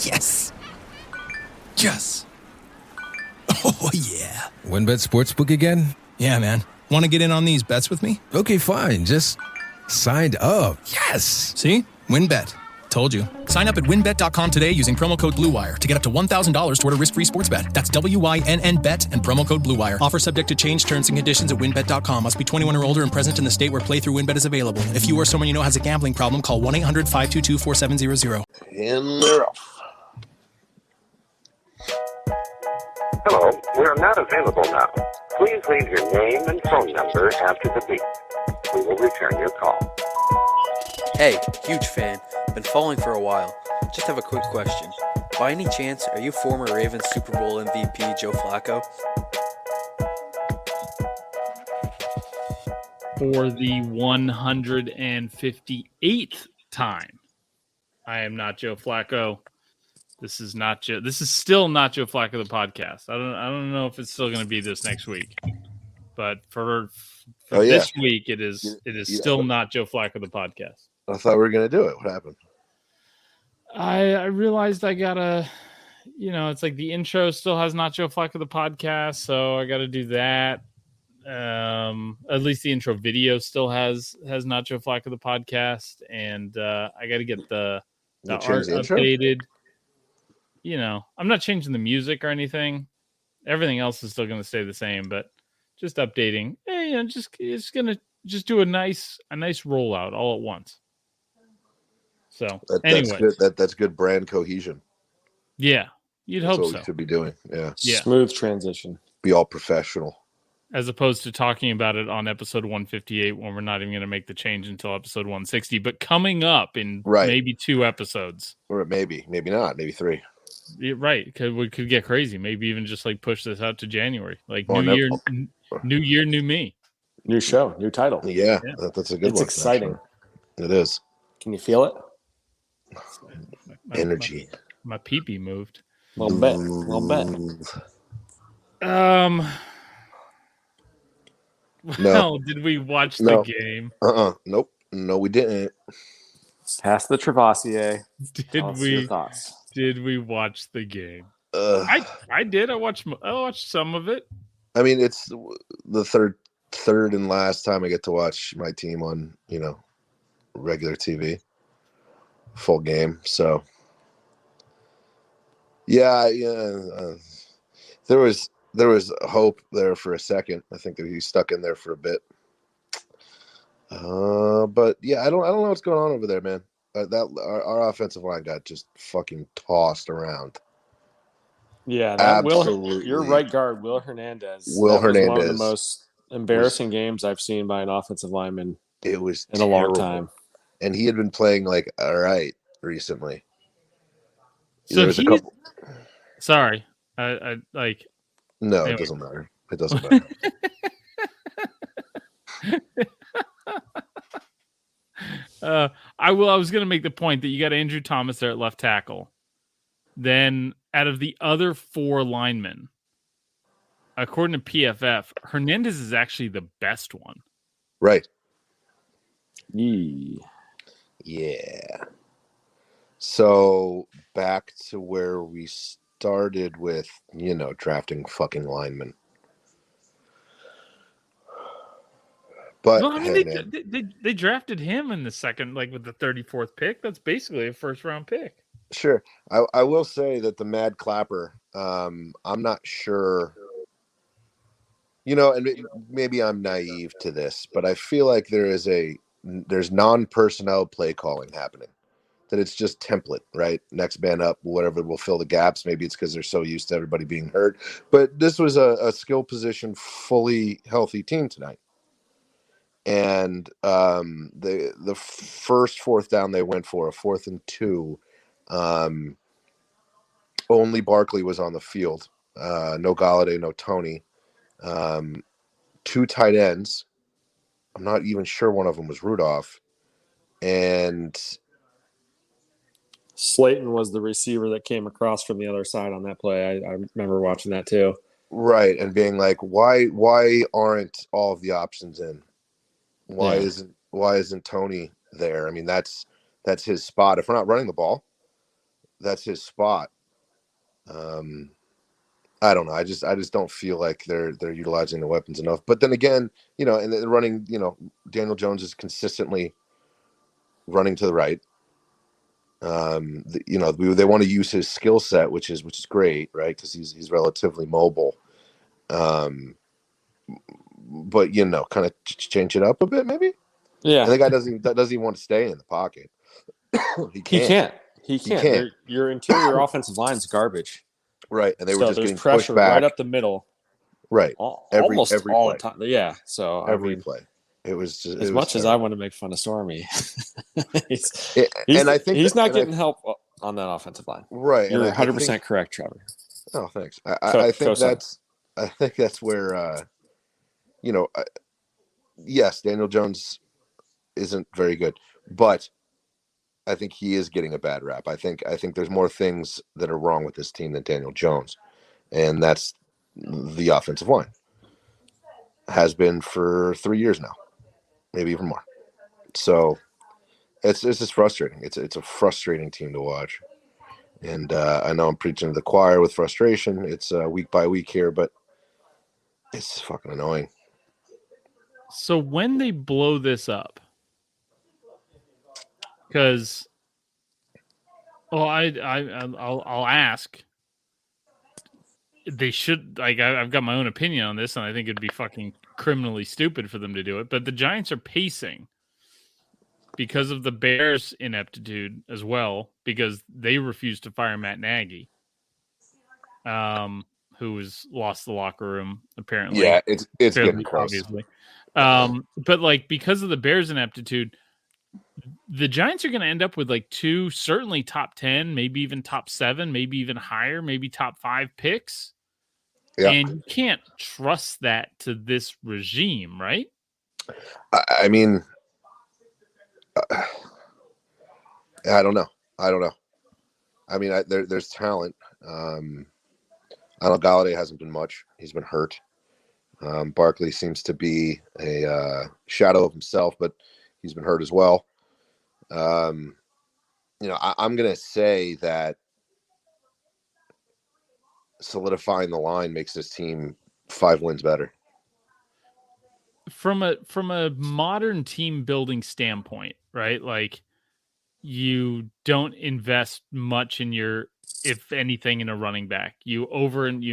Yes. Yes. Oh, yeah. WinBet Sportsbook again? Yeah, man. Want to get in on these bets with me? Okay, fine. Just signed up. Yes. See? WinBet. Told you. Sign up at winbet.com today using promo code BlueWire to get up to $1,000 toward a risk-free sports bet. That's WYNN bet and promo code BlueWire. Offer subject to change, terms and conditions at winbet.com. Must be 21 or older and present in the state where playthrough WinBet is available. If you or someone you know has a gambling problem, call 1-800-522-4700. And they're off. Hello, we are not available now. Please leave your name and phone number after the beep. We will return your call. Hey, huge fan. Been following for a while. Just have a quick question. By any chance, are you former Ravens Super Bowl MVP Joe Flacco? For the 158th time, I am not Joe Flacco. This is not Joe. This is still not Joe Flacco the podcast. I don't know if it's still going to be this next week, but for this week, it is still not Joe Flacco the podcast. I thought we were going to do it. What happened? I realized I gotta, it's like the intro still has not Joe Flacco the podcast, so I got to do that. At least the intro video still has not Joe Flacco the podcast, and I got to get the art updated. I'm not changing the music or anything. Everything else is still going to stay the same, but just updating. Hey, it's going to just do a nice rollout all at once. So that's good. That's good brand cohesion. Yeah, you'd hope so. We should be doing. Yeah. Smooth transition. Be all professional. As opposed to talking about it on episode 158 when we're not even going to make the change until episode 160, but coming up in maybe 2 episodes. Or maybe not, maybe 3. Yeah, right, because we could get crazy. Maybe even just like push this out to January. Like new year, new me. New show, new title. Yeah. That's a good one. It's exciting. Actually. It is. Can you feel it? Energy. My pee-pee moved. A little bit. No. Did we watch the game? Nope. No, we didn't. Pass the Travassier. Did we watch the game? I did. I watched some of it. I mean, it's the third and last time I get to watch my team on, regular TV. Full game. So there was hope there for a second. I think that he stuck in there for a bit. But yeah, I don't know what's going on over there, man. Our offensive line got just fucking tossed around. Yeah, absolutely. Your right guard, Will Hernandez. Was one of the most embarrassing games I've seen by an offensive lineman. It was in a long time. And he had been playing like all right recently. So sorry, I like. No, anyway. It doesn't matter. It doesn't matter. I was going to make the point that you got Andrew Thomas there at left tackle. Then, out of the other 4 linemen, according to PFF, Hernandez is actually the best one. Right. Yeah. So back to where we started with, drafting fucking linemen. But well, I mean, they drafted him in the second, like with the 34th pick. That's basically a first-round pick. Sure. I will say that the Mad Clapper, I'm not sure, and maybe I'm naive to this, but I feel like there's non-personnel play calling happening. That it's just template, right? Next man up, whatever will fill the gaps. Maybe it's because they're so used to everybody being hurt. But this was a skill position, fully healthy team tonight. And the first 4th down they went for, a 4th and 2, only Barkley was on the field. No Galladay, no Tony. 2 tight ends. I'm not even sure one of them was Rudolph. And Slayton was the receiver that came across from the other side on that play. I remember watching that too. Right, and being like, why aren't all of the options in? Why isn't Tony there? I mean, that's his spot. If we're not running the ball, that's his spot. I don't know. I just don't feel like they're utilizing the weapons enough. But then again, and then running, Daniel Jones is consistently running to the right. They want to use his skill set, which is great, right? Because he's relatively mobile. But kind of change it up a bit, maybe. Yeah, And the guy doesn't even want to stay in the pocket. He can't. He can't. Your interior offensive line's garbage. Right, and they were just there's getting pressure pushed back right up the middle. Right, Almost every all play. the time. Yeah, so Every play. It was just as much as I want to make fun of Stormy, he's not getting help on that offensive line. Right, you're 100% correct, Trevor. Oh, thanks. I think that's where yes, Daniel Jones isn't very good, but I think he is getting a bad rap. I think there's more things that are wrong with this team than Daniel Jones, and that's the offensive line. Has been for 3 years now, maybe even more. So it's just frustrating. It's a frustrating team to watch, and I know I'm preaching to the choir with frustration. It's week by week here, but it's fucking annoying. So when they blow this up, because I'll ask. They should, like, I've got my own opinion on this, and I think it'd be fucking criminally stupid for them to do it. But the Giants are pacing because of the Bears' ineptitude as well, because they refused to fire Matt Nagy, who has lost the locker room apparently. Yeah, it's getting close. Obviously. But like because of the Bears' ineptitude, the Giants are going to end up with like two certainly top 10, maybe even top 7, maybe even higher, maybe top 5 picks. Yeah. And you can't trust that to this regime, right? I mean, I don't know. I mean, there's talent. I know Galladay hasn't been much. He's been hurt. Barkley seems to be a shadow of himself, but he's been hurt as well. I'm going to say that solidifying the line makes this team 5 wins better. From a modern team building standpoint, right? Like you don't invest much in if anything, in a running back. You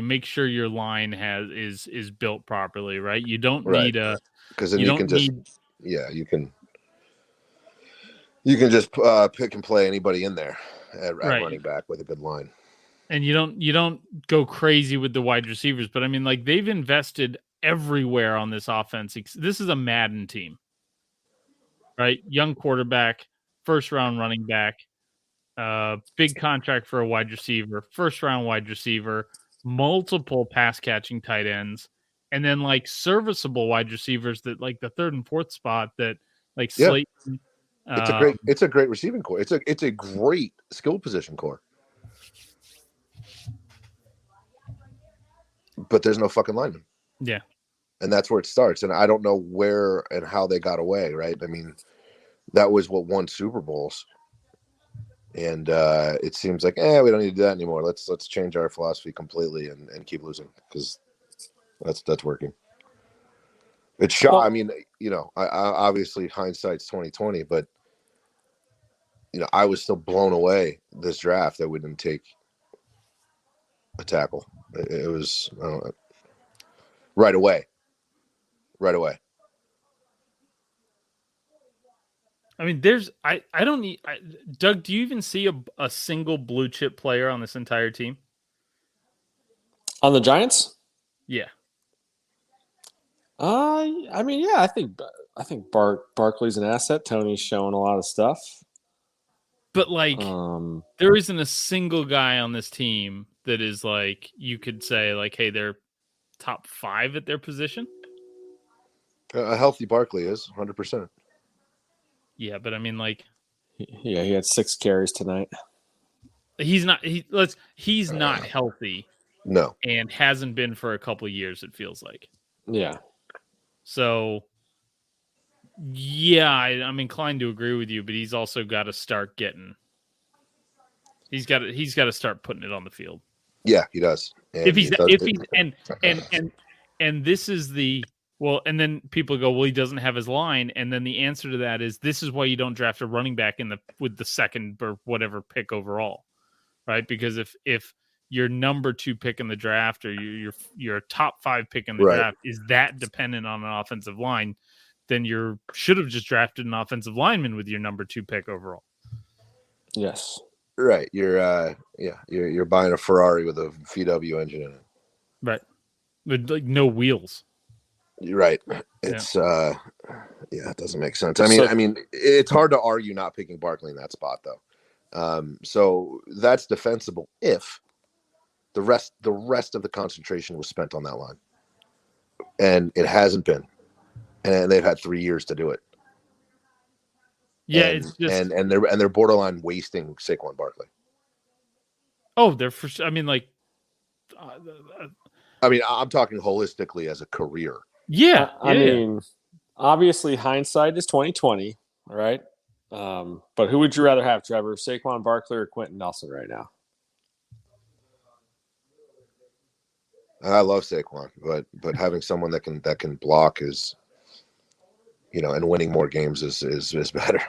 make sure your line is built properly, right? You don't need because then you can just pick and play anybody in there at running back with a good line. And you don't go crazy with the wide receivers, but I mean, like they've invested everywhere on this offense. This is a Madden team, right? Young quarterback, first round running back, big contract for a wide receiver, first round wide receiver, multiple pass catching tight ends, and then like serviceable wide receivers that like the 3rd and 4th spot that like Slayton. It's a great receiving core. It's a great skill position core. But there's no fucking lineman. Yeah. And that's where it starts. And I don't know where and how they got away, right? I mean, that was what won Super Bowls. And it seems like, we don't need to do that anymore. Let's change our philosophy completely and keep losing, because that's working. It's shot. Well, I mean, I obviously hindsight's 2020, but I was still blown away this draft that we didn't take a tackle. It was right away. I mean, I don't need Doug. Do you even see a single blue chip player on this entire team? On the Giants? Yeah. I mean, yeah, I think Barkley's an asset. Tony's showing a lot of stuff. But like, there isn't a single guy on this team that is like you could say like, hey, they're top 5 at their position. A healthy Barkley is 100%. Yeah, but I mean, like, he had 6 carries tonight. He's not healthy. No, and hasn't been for a couple of years. It feels like. Yeah. So. Yeah, I'm inclined to agree with you, but he's also got to start getting. He's got to start putting it on the field. Yeah, he does. And and this is the well, and then people go, well, he doesn't have his line, and then the answer to that is this is why you don't draft a running back with the second or whatever pick overall, right? Because if your number 2 pick in the draft or your top 5 pick in the draft is that dependent on an offensive line, then you should have just drafted an offensive lineman with your number 2 pick overall. Yes. Right. You're buying a Ferrari with a VW engine in it. Right. With like no wheels. You're right. It's it doesn't make sense. I mean, it's hard to argue not picking Barkley in that spot though. So that's defensible if the rest of the concentration was spent on that line. And it hasn't been. And they've had 3 years to do it. Yeah, and, it's just and they're borderline wasting Saquon Barkley. Oh, they're for sure. I mean, like, I'm talking holistically as a career. Yeah, I mean, obviously hindsight is 2020, right? But who would you rather have, Trevor? Saquon Barkley or Quentin Nelson right now? I love Saquon, but having someone that can block is, and winning more games is better.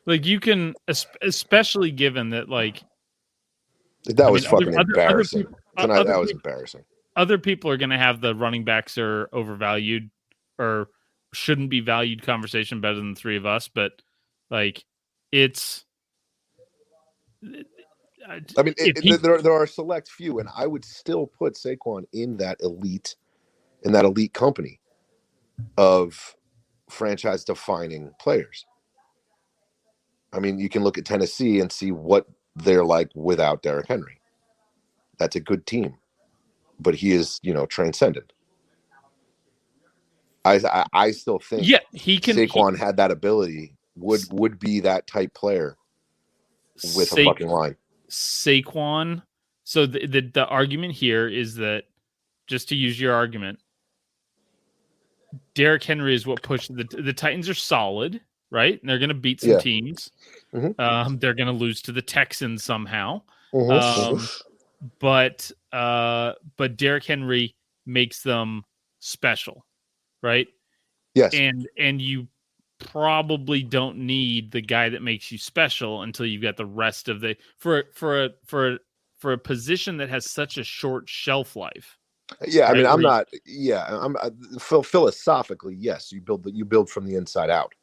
Like you can, especially given that, like that was fucking embarrassing. Tonight that was embarrassing. Other people are going to have the running backs are overvalued or shouldn't be valued conversation better than the three of us, but like it's. I mean, there are a select few, and I would still put Saquon in that elite company of franchise-defining players. I mean, you can look at Tennessee and see what they're like without Derrick Henry. That's a good team, but he is, transcendent. I still think Saquon had that ability, would be that type player with a fucking line. Saquon. So the argument here is that, just to use your argument, Derrick Henry is what pushed the Titans are solid, right? And they're going to beat some teams. Mm-hmm. They're going to lose to the Texans somehow. Mm-hmm. But Derrick Henry makes them special, right? Yes. And you probably don't need the guy that makes you special until you've got the rest of the for a position that has such a short shelf life. Yeah, I mean, I'm not. Yeah, I'm philosophically, yes. You build from the inside out,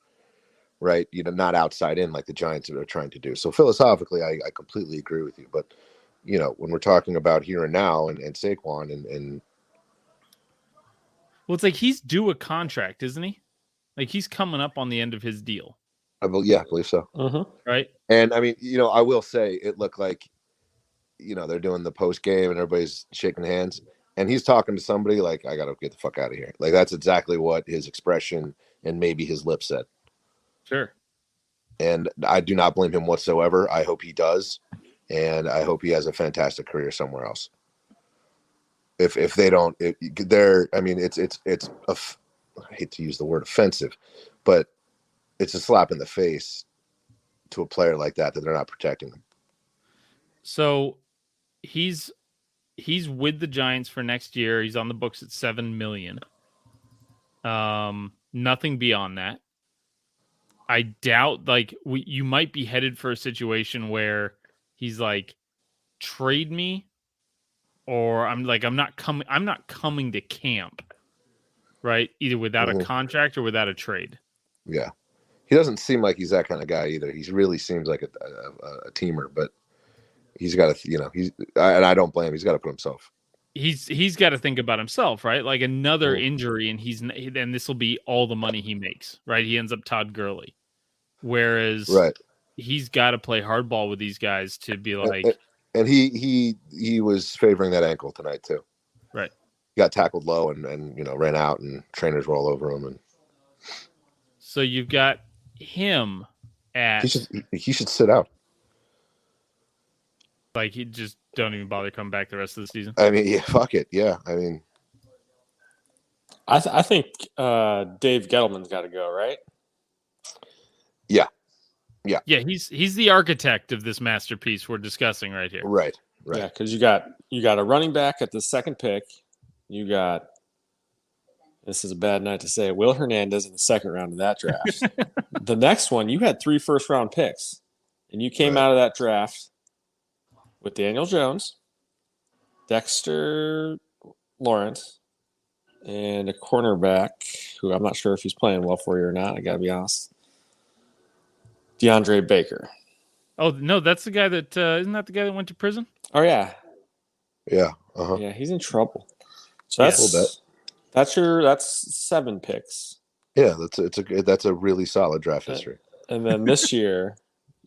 right? Not outside in like the Giants are trying to do. So philosophically, I completely agree with you. But when we're talking about here and now and Saquon and well, it's like he's due a contract, isn't he? Like he's coming up on the end of his deal. I believe so. Mm-hmm. Right. And I mean, I will say it looked like, they're doing the post game and everybody's shaking hands. And he's talking to somebody like, I got to get the fuck out of here. Like, that's exactly what his expression and maybe his lips said. Sure. And I do not blame him whatsoever. I hope he does. And I hope he has a fantastic career somewhere else. If they don't, I mean, it's I hate to use the word offensive, but it's a slap in the face to a player like that they're not protecting him. So he's with the Giants for next year. He's on the books at $7 million. Nothing beyond that. I doubt you might be headed for a situation where he's like, trade me, or I'm not coming to camp, right? Either without a contract or without a trade. Yeah. He doesn't seem like he's that kind of guy either. He really seems like a teamer, but he's got to, and I don't blame him. He's got to put himself. He's got to think about himself, right? Like another injury, and this will be all the money he makes, right? He ends up Todd Gurley, whereas he's got to play hardball with these guys to be like. And he was favoring that ankle tonight too. Right. He got tackled low and ran out, and trainers were all over him. And so you've got him at. He should sit out. Like, he just don't even bother coming back the rest of the season. I mean, yeah, fuck it. Yeah, I mean, I think Dave Gettleman's got to go, right? Yeah, Yeah. Yeah, he's the architect of this masterpiece we're discussing right here. Right. Right. Yeah, because you got a running back at the second pick. You got, this is a bad night to say it, Will Hernandez in the second round of that draft. The next one, you had 3 first-round picks, and you came out of that draft with Daniel Jones, Dexter Lawrence, and a cornerback who I'm not sure if he's playing well for you or not. I got to be honest. DeAndre Baker. Oh no, that's the guy that isn't that the guy that went to prison? Oh yeah, Yeah. Uh-huh. yeah, he's in trouble. So Yeah. that's A little bit. that's 7 picks. Yeah, that's a really solid draft history. And then this year,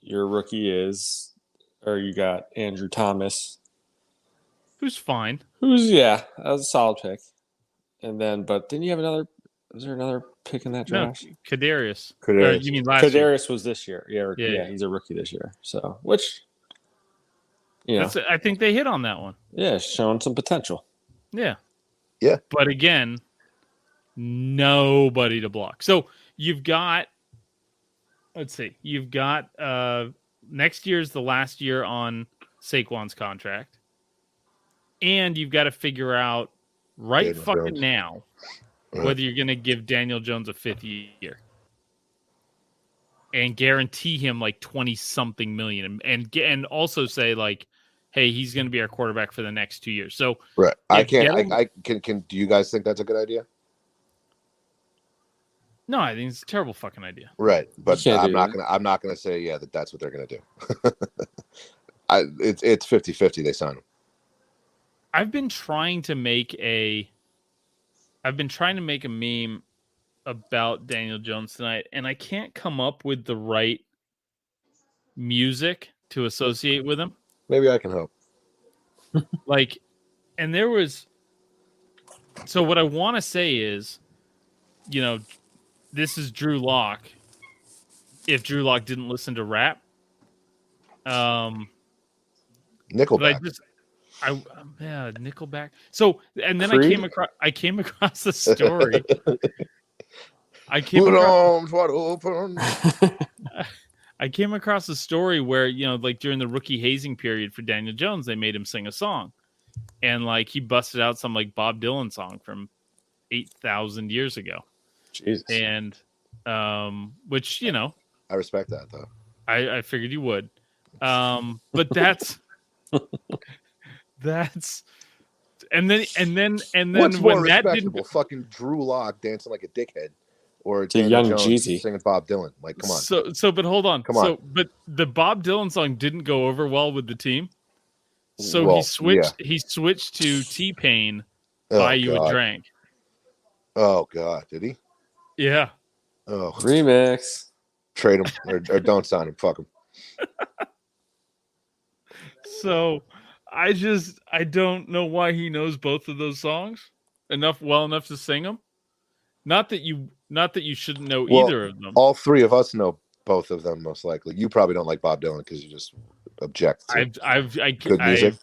your rookie you got Andrew Thomas, Who's fine. that was a solid pick. And then, but didn't you have another? Was there another pick in that draft? No, Kadarius. Kadarius. You mean last year? Kadarius was this year. Yeah, Yeah. he's a rookie this year. So, which, I think they hit on that one. yeah, showing some potential. Yeah. Yeah. But again, nobody to block. So you've got, let's see, next year's the last year on Saquon's contract. And you've got to figure out Daniel fucking Jones. now whether you're going to give Daniel Jones a 5th year and guarantee him like 20-something million and also say like, hey, he's going to be our quarterback for the next 2 years. So Right. yeah, Can do you guys think that's a good idea? no, I think it's a terrible fucking idea. Right. But You can't I'm not gonna say that's what they're gonna do. It's 50-50 they sign him. I've been trying to make a meme about Daniel Jones tonight, and I can't come up with the right music to associate with him. Maybe I can help. Like, and there was. So what I want to say is, this is Drew Lock. If Drew Lock didn't listen to rap, Nickelback. Nickelback. So, and then Creed? I came across the story. Put arms wide open. I came across a story where, like during the rookie hazing period for Daniel Jones, they made him sing a song. And like he busted out some like Bob Dylan song from 8,000 years ago. Jesus. And which, I respect that though. I figured you would. But that's and then What's when more that respectable? didn't Fucking Drew Lock dancing like a dickhead, or To Daniel young Jones Jeezy. singing Bob Dylan? Like, come on. So but hold on. Come on. But the Bob Dylan song didn't go over well with the team. So Well, he switched to T-Pain, Oh, Buy You God. a Drink. Oh God, did he? Yeah. Oh, Remix. trade him or don't sign him. Fuck him. So I don't know why he knows both of those songs well enough to sing them. Not that you shouldn't know Well, either of them. All three of us know both of them most likely. You probably don't like Bob Dylan because you just object to good music.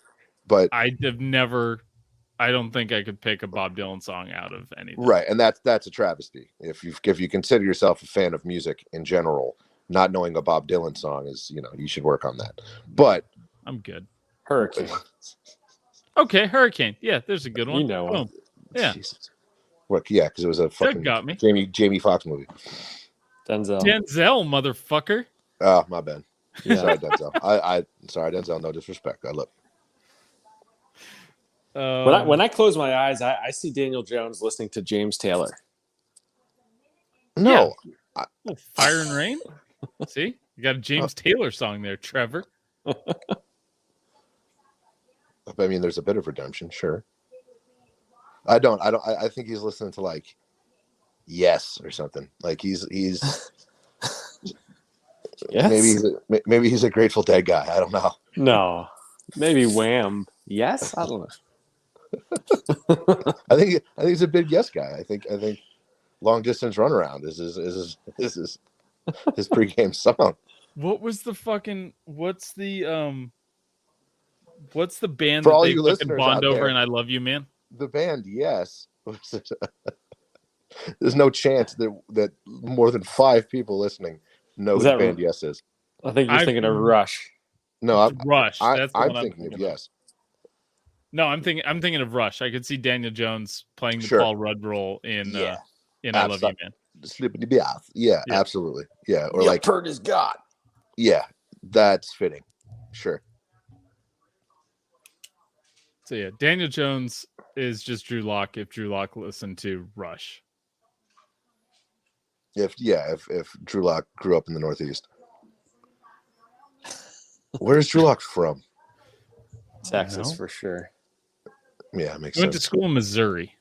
But I don't think I could pick a Bob Dylan song out of anything. right, and that's a travesty. If you consider yourself a fan of music in general, not knowing a Bob Dylan song is, you should work on that. But I'm good. Hurricane. Okay, Hurricane. Yeah, there's a good one. You know Boom. Yeah. Jesus. What? Yeah, because it was a fucking got me. Jamie Foxx movie. Denzel. Denzel, motherfucker. Oh, my bad. Yeah. Sorry, Denzel. Sorry, Denzel. No disrespect. I love. When I close my eyes, I see Daniel Jones listening to James Taylor. No, Fire and Rain. See, you got a James Taylor song there, Trevor. I mean, there's a bit of redemption, sure. I think he's listening to like Yes or something. Like he's Yes. maybe he's a Grateful Dead guy. I don't know. No. Maybe Wham. Yes. I don't know. I think he's a big Yes guy. I think Long Distance Runaround is his pregame song. What's the band For that all they you fucking listeners bond out over there. and I Love You, Man? The band Yes. There's no chance that more than 5 people listening know who the band Yes is. I think you're thinking of Rush. No, Rush. That's the I'm one thinking of of. yes. No, I'm thinking of Rush. I could see Daniel Jones playing the Sure. Paul Rudd role in I Love You, Man. Slippity bath. Yeah, Yeah. absolutely. Yeah, or Neil like Peart is God. yeah, that's fitting. Sure. So yeah, Daniel Jones is just Drew Lock if Drew Lock listened to Rush. If Drew Lock grew up in the Northeast. Where's Drew Lock from? Texas No. for sure. Yeah, it makes He went to sense. school in Missouri.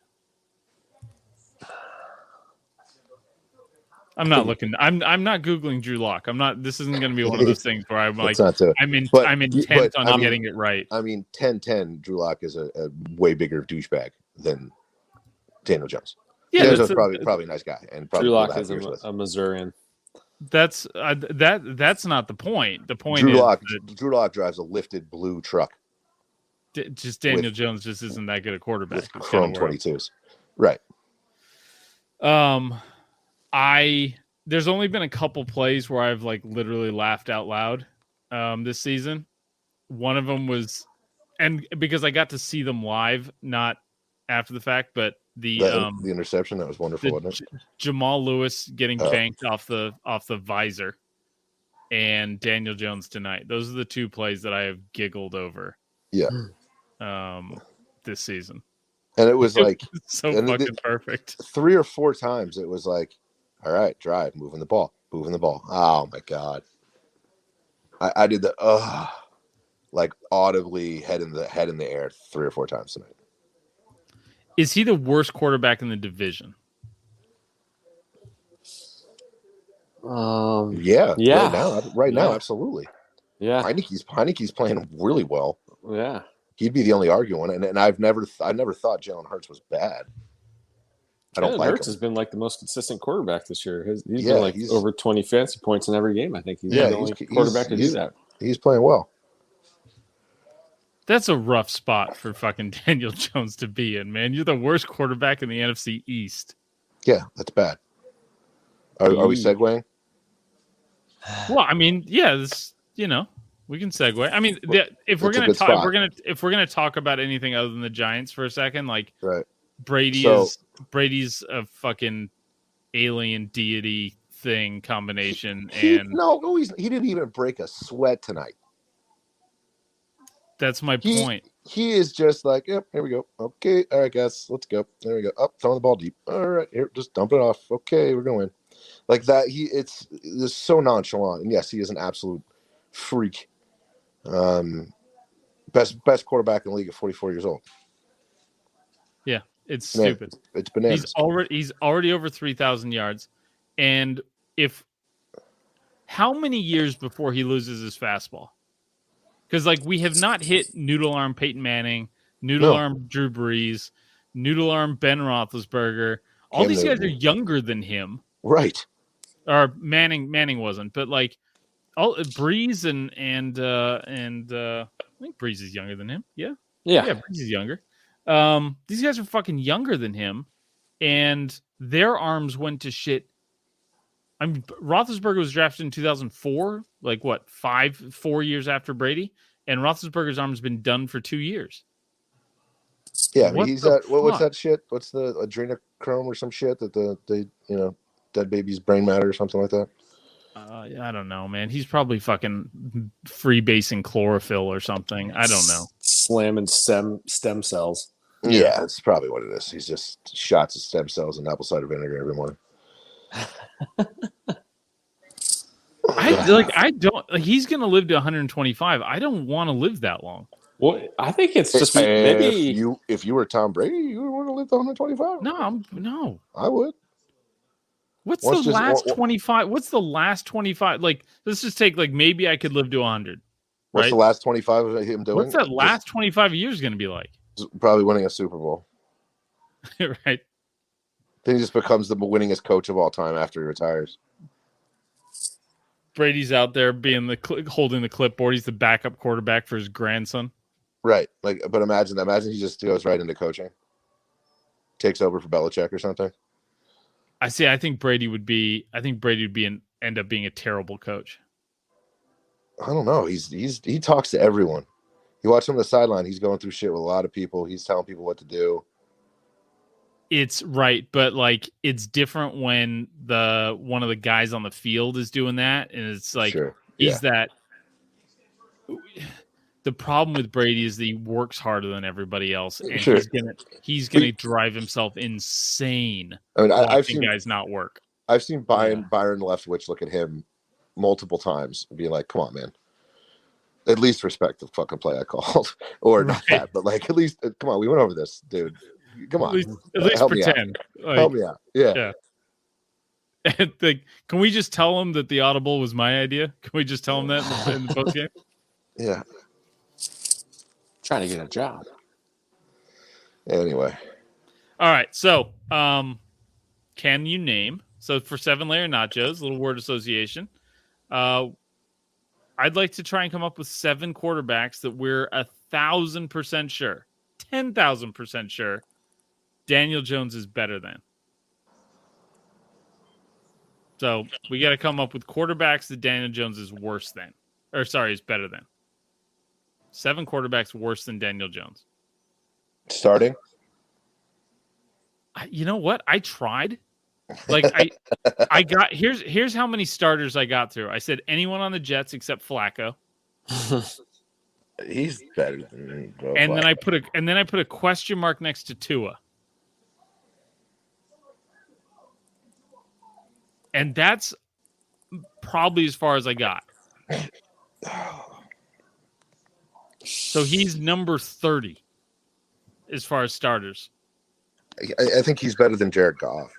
I'm not looking. I'm not Googling Drew Lock. I'm not. This isn't going to be one of those things where I'm like, I'm intent on getting it right. I mean, 10-10, Drew Lock is a way bigger douchebag than Daniel Jones. Yeah, Daniel Jones probably a nice guy, and probably Drew cool Lock to have is beers with. a Missourian. That's not the point. The point Drew is Drew Lock drives a lifted blue truck. Just Daniel Jones just isn't that good a quarterback. With chrome 22s, right? There's only been a couple plays where I've like literally laughed out loud this season. One of them was, and because I got to see them live, not after the fact, but the interception, that was wonderful, wasn't it? Jamal Lewis getting banked off the visor, and Daniel Jones tonight. Those are the two plays that I have giggled over. Yeah. This season. And it was like so fucking perfect. 3 or 4 times it was like, all right, drive, moving the ball. Oh my God. I did the like audibly head in the air 3 or 4 times tonight. Is he the worst quarterback in the division? Yeah. Right now, absolutely. Yeah. Heineke's playing really well. Yeah. He'd be the only arguing, and I've never thought Jalen Hurts was bad. I don't like Hurts him. has been like the most consistent quarterback this year. He's been like over 20 fantasy points in every game. I think he's the only quarterback to do that. He's playing well. That's a rough spot for fucking Daniel Jones to be in, man. You're the worst quarterback in the NFC East. Yeah, that's bad. Are we segueing? Well, I mean, yeah, this, we can segue. I mean, if we're gonna talk, if we're gonna talk about anything other than the Giants for a second, like right. Brady's a fucking alien deity thing combination, he didn't even break a sweat tonight. That's my point. He is just like, yep, here we go. Okay, all right, guys, let's go. There we go. Up, throwing the ball deep. All right, here, just dump it off. Okay, we're going. Like that, it's so nonchalant. And yes, he is an absolute freak. Best quarterback in the league at 44 years old. Yeah, it's stupid. It's bananas. He's already over 3,000 yards, and how many years before he loses his fastball? Because like we have not hit noodle arm Peyton Manning, noodle arm Drew Brees, noodle arm Ben Roethlisberger. All these guys are younger than him, right? Or Manning wasn't, but like all Brees and I think Brees is younger than him. Yeah, Brees is younger. These guys are fucking younger than him, and their arms went to shit. I mean, Roethlisberger was drafted in 2004, like what, 4 years after Brady, and Roethlisberger's arm's been done for 2 years. Yeah, I mean, he's at what's that shit? What's the adrenochrome or some shit that the dead baby's brain matter or something like that? I don't know, man. He's probably fucking freebasing chlorophyll or something. I don't know. Slamming stem cells. Yeah, that's probably what it is. He's just shots of stem cells and apple cider vinegar every morning. He's gonna live to 125. I don't want to live that long. Well, I think it's just maybe if you were Tom Brady, you would want to live to 125. No, I would. What's the last 25? What's the last 25? Like, let's just take like maybe I could live to 100. What's the last 25 of him doing? What's that last 25 years going to be like? Probably winning a Super Bowl. Right. Then he just becomes the winningest coach of all time after he retires. Brady's out there being holding the clipboard. He's the backup quarterback for his grandson. Right. Like, but imagine he just goes right into coaching. Takes over for Belichick or something. I think Brady would end up being a terrible coach. I don't know. He talks to everyone. You watch him on the sideline. He's going through shit with a lot of people. He's telling people what to do. It's right, but like it's different when one of the guys on the field is doing that, and it's like he's that. The problem with Brady is that he works harder than everybody else, and he's gonna drive himself insane. I mean, I've seen guys not work. I've seen Byron Leftwich look at him multiple times and be like, "Come on, man. At least respect the fucking play I called, or not that, but like at least come on. We went over this, dude. Come on, at least help pretend. Help me out. Yeah. And can we just tell him that the audible was my idea? Can we just tell him that in the post game? Yeah. Trying to get a job. Anyway. All right. So, can you name? So for 7-layer nachos, little word association. I'd like to try and come up with 7 quarterbacks that we're 1,000% sure, 10,000% sure Daniel Jones is better than. So we got to come up with quarterbacks that Daniel Jones is worse than, is better than. 7 quarterbacks worse than Daniel Jones. Starting? You know what? I tried. Like I got here's how many starters I got through. I said anyone on the Jets except Flacco. He's better than and then I put a question mark next to Tua. And that's probably as far as I got. So he's number 30 as far as starters. I think he's better than Jared Goff.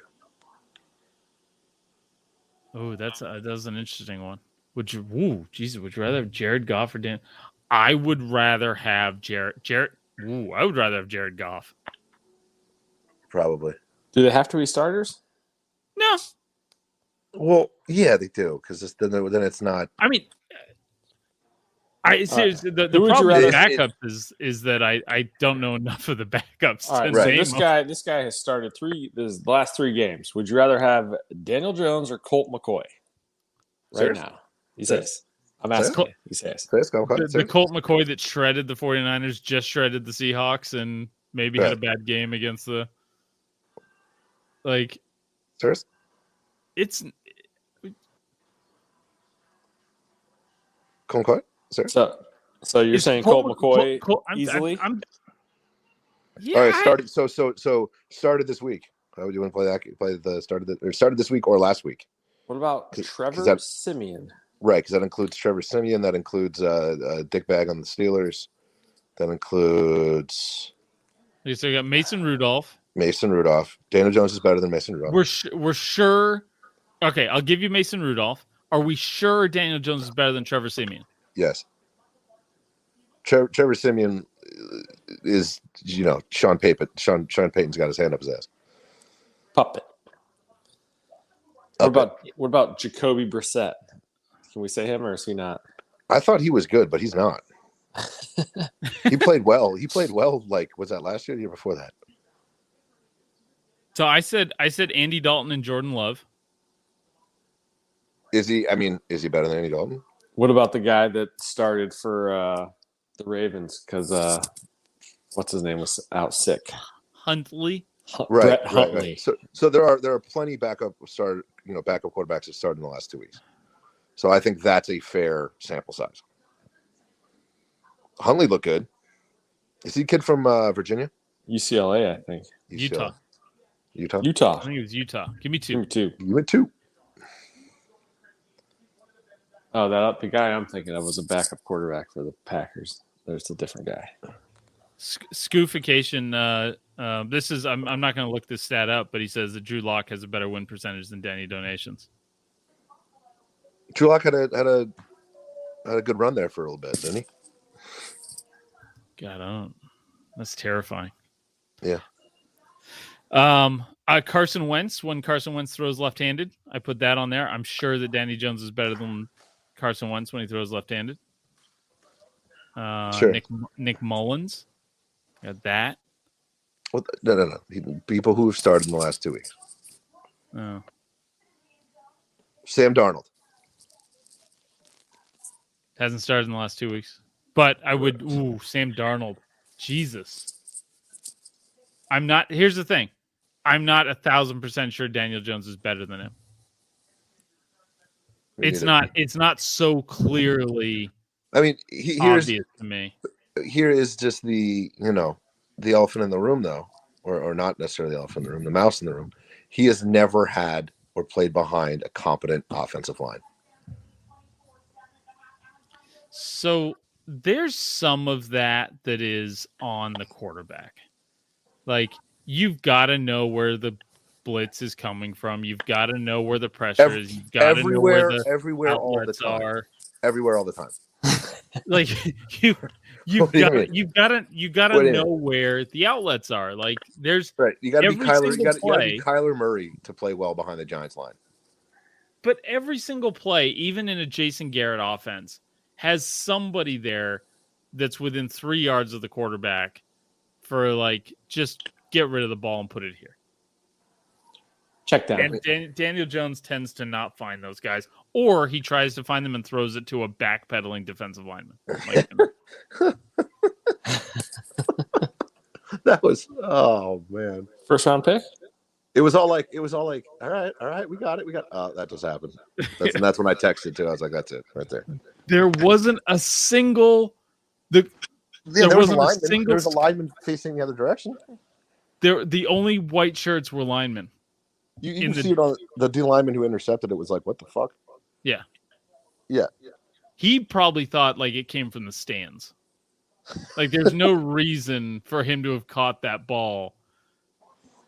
Oh, that's an interesting one. Would you rather have Jared Goff or Dan? I would rather have Jared. I would rather have Jared Goff. Probably. Do they have to be starters? No. Well, yeah, they do, because then it's not. I mean, the problem with backups is that I don't know enough of the backups. All right, so this guy has started the last 3 games. Would you rather have Daniel Jones or Colt McCoy? Right now, he says. I'm asking you. He says. The Colt McCoy that shredded the 49ers just shredded the Seahawks and maybe had a bad game against the. Like, serious? It's Colt McCoy. Sorry? So you're saying Colt McCoy easily? Yeah. All right. Started this week. How would you want to started this week or last week? What about Trevor Siemian? Right, because that includes Trevor Siemian. That includes Dick Bag on the Steelers. That includes. So you got Mason Rudolph. Daniel Jones is better than Mason Rudolph. We're sure. Okay, I'll give you Mason Rudolph. Are we sure Daniel Jones is better than Trevor Siemian? Yes. Trevor Siemian is, Sean Payton. Sean Payton's got his hand up his ass. Puppet. What about Jacoby Brissett? Can we say him or is he not? I thought he was good, but he's not. He played well. Like, was that last year or the year before that? So I said Andy Dalton and Jordan Love. Is he better than Andy Dalton? What about the guy that started for the Ravens because what's his name was out sick? Huntley. Brett Huntley. Right. So there are plenty backup quarterbacks that started in the last 2 weeks. So I think that's a fair sample size. Huntley looked good. Is he a kid from Virginia? UCLA, I think. Utah. I think it was Utah. Give me 2. You went 2. Oh, the guy I'm thinking of was a backup quarterback for the Packers. There's a different guy. Scoofication. This is I'm not going to look this stat up, but he says that Drew Lock has a better win percentage than Danny Donations. Drew Lock had a good run there for a little bit, didn't he? God, that's terrifying. Yeah. Carson Wentz, when Carson Wentz throws left-handed, I put that on there. I'm sure that Danny Jones is better than Carson Wentz when he throws left-handed. Sure. Nick Mullins, got that. Well, no. People who have started in the last 2 weeks. Oh. Sam Darnold. Hasn't started in the last 2 weeks. But I would. Ooh, Sam Darnold. Jesus. I'm not. Here's the thing. I'm not 1,000% sure Daniel Jones is better than him. It's not so clearly. I mean, obvious to me. Here is just the elephant in the room, though, or not necessarily the elephant in the room, the mouse in the room. He has never had or played behind a competent offensive line. So there's some of that is on the quarterback. Like, you've got to know where the blitz is coming from. You've got to know where the pressure is. You've got to know where the everywhere all the time. are. Everywhere all the time. Like you've got to know where the outlets are. Like, there's right. You got to be Kyler. Kyler Murray to play well behind the Giants line. But every single play, even in a Jason Garrett offense, has somebody there that's within 3 yards of the quarterback for, like, just get rid of the ball and put it here. Check down. And Daniel Jones tends to not find those guys, or he tries to find them and throws it to a backpedaling defensive lineman. Like, that was, oh man, first round pick. It was all like, all right, we got it. Oh, that just happened. And that's when I texted too. I was like, that's it right there. There wasn't a single. There was a lineman facing the other direction. The only white shirts were linemen. You can see it on the D lineman who intercepted it was like, what the fuck? Yeah. Yeah. He probably thought like it came from the stands. Like, there's no reason for him to have caught that ball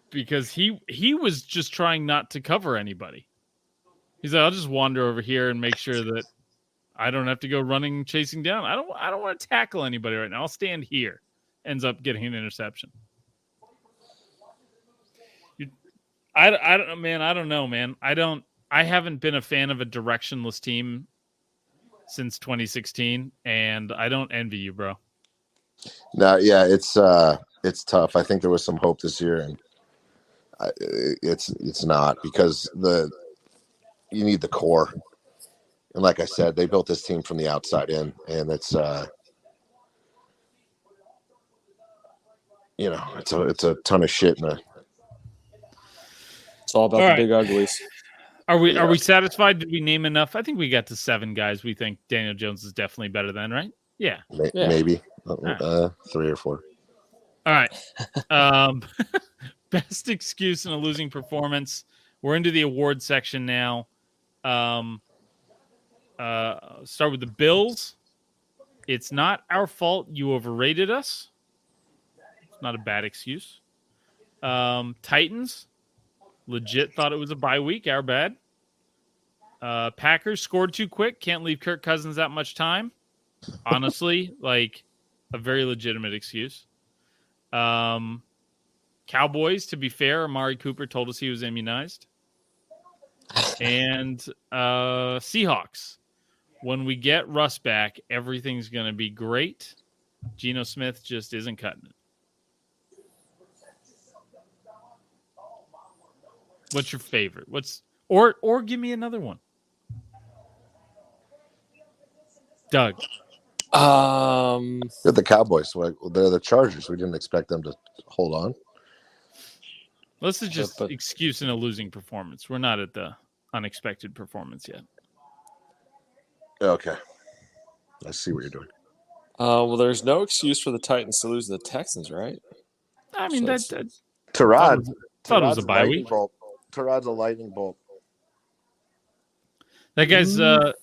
because he was just trying not to cover anybody. He's like, I'll just wander over here and make sure that I don't have to go running, chasing down. I don't want to tackle anybody right now. I'll stand here. Ends up getting an interception. I don't know, man. I don't know, man. I haven't been a fan of a directionless team since 2016, and I don't envy you, bro. No, yeah, it's tough. I think there was some hope this year, and it's not because you need the core. And like I said, they built this team from the outside in, and it's it's a ton of shit. It's all about the big uglies. Are we satisfied? Did we name enough? I think we got to 7 guys we think Daniel Jones is definitely better than, right? Yeah. Maybe 3 or 4. All right. Best excuse in a losing performance. We're into the award section now. Start with the Bills. It's not our fault you overrated us. It's not a bad excuse. Titans. Legit thought it was a bye week. Our bad. Packers scored too quick. Can't leave Kirk Cousins that much time. Honestly, like a very legitimate excuse. Cowboys, to be fair, Amari Cooper told us he was immunized. And Seahawks. When we get Russ back, everything's going to be great. Geno Smith just isn't cutting it. What's your favorite? Or give me another one. Doug. They're the Cowboys. They're the Chargers. We didn't expect them to hold on. This is just excuse in a losing performance. We're not at the unexpected performance yet. Okay. I see what you're doing. Well, there's no excuse for the Titans to lose to the Texans, right? I mean, Tyrod thought it was a bye week. Tyrod's a lightning bolt. That guy's Tyrod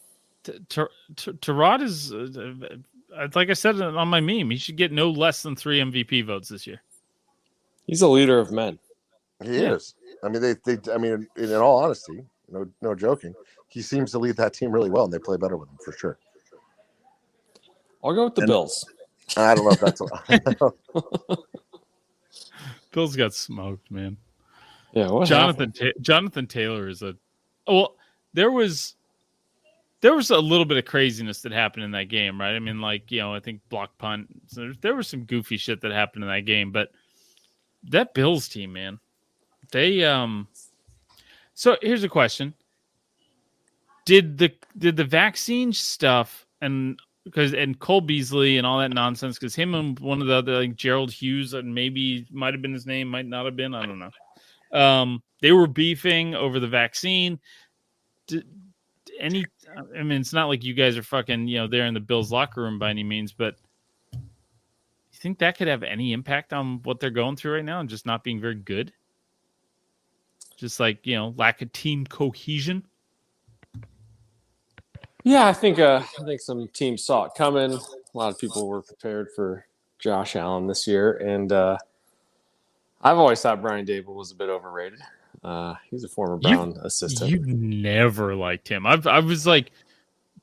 is like I said on my meme. He should get no less than 3 MVP votes this year. He's a leader of men. He is. I mean, I mean, in all honesty, no joking, he seems to lead that team really well, and they play better with him for sure. I'll go with the Bills. I don't know if that's Bills got smoked, man. Yeah, what Jonathan Taylor is there was a little bit of craziness that happened in that game, right? I mean, like, I think block punt. So there was some goofy shit that happened in that game, but that Bills team, man, they So here's a question: Did the vaccine stuff and Cole Beasley and all that nonsense, because him and one of the other, like Gerald Hughes, and maybe might have been his name, might not have been, I don't know. They were beefing over the vaccine. I mean, it's not like you guys are fucking, there in the Bills locker room by any means, but you think that could have any impact on what they're going through right now and just not being very good? Just like, lack of team cohesion. Yeah, I think some teams saw it coming. A lot of people were prepared for Josh Allen this year, and I've always thought Brian Dable was a bit overrated. He's a former Brown assistant. You never liked him. I was like,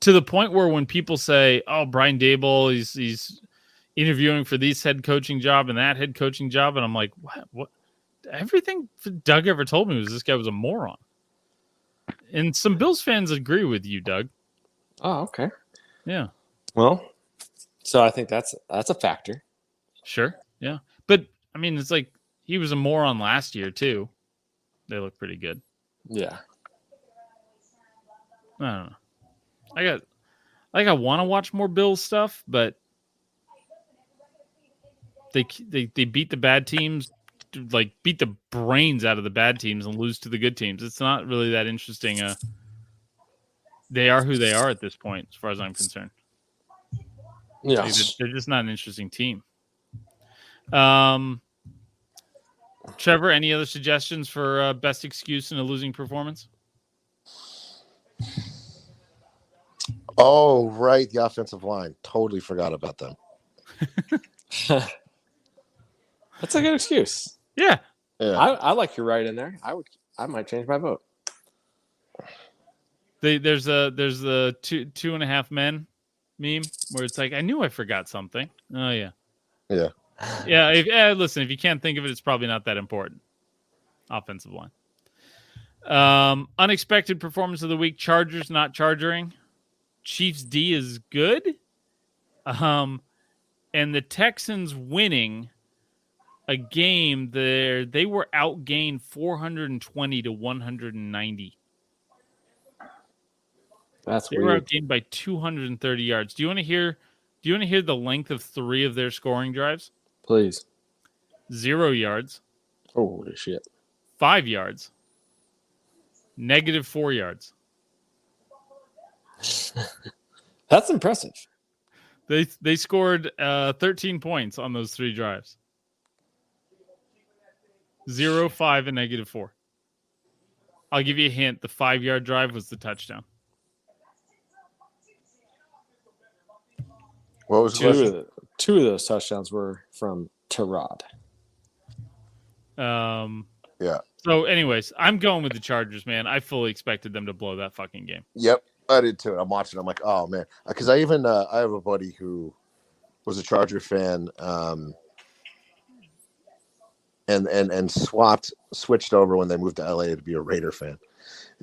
to the point where when people say, "Oh, Brian Dable, he's interviewing for this head coaching job and that head coaching job," and I'm like, what? Everything Doug ever told me was this guy was a moron. And some Bills fans agree with you, Doug. Oh, okay. Yeah. Well, so I think that's a factor. Sure. Yeah. But I mean, it's like he was a moron last year too. They look pretty good. Yeah. I don't know. I want to watch more Bills stuff, but they beat the bad teams, like beat the brains out of the bad teams and lose to the good teams. It's not really that interesting. They are who they are at this point, as far as I'm concerned. Yeah, like they're just not an interesting team. Trevor, any other suggestions for best excuse in a losing performance? Oh, right, the offensive line. Totally forgot about them. That's a good excuse. Yeah. I like your right in there. I might change my vote. There's the two and a half men meme where it's like, I knew I forgot something. Oh yeah. Listen, if you can't think of it, it's probably not that important. Offensive line. Unexpected performance of the week. Chargers not chargering. Chiefs D is good. And the Texans winning a game there. They were outgained 420 to 190. That's they weird. were outgained by 230 yards. Do you want to hear the length of 3 of their scoring drives? Please. 0 yards. Holy shit. 5 yards. -4 yards. That's impressive. They scored 13 points on those 3 drives. 0, 5, and -4. I'll give you a hint. The 5-yard drive was the touchdown. What was the question? Two of those touchdowns were from Tyrod. Yeah. So, anyways, I'm going with the Chargers, man. I fully expected them to blow that fucking game. Yep, I did too. I'm watching. I'm like, oh man, because I even I have a buddy who was a Charger fan, and switched over when they moved to LA to be a Raider fan,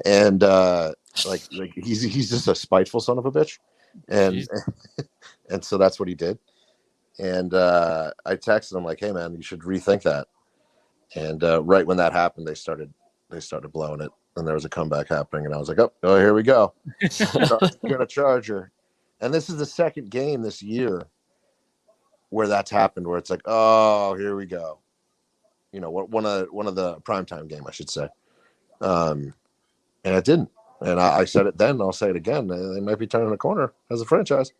and like he's just a spiteful son of a bitch, and and so that's what he did. And I texted him like, hey man, you should rethink that. And right when that happened, they started blowing it, and there was a comeback happening, and I was like, oh, here we go. Gonna Charger. And this is the second game this year where that's happened, where it's like, oh, here we go. One of the primetime game, I should say. And it didn't. And I said it then, and I'll say it again. They might be turning a corner as a franchise.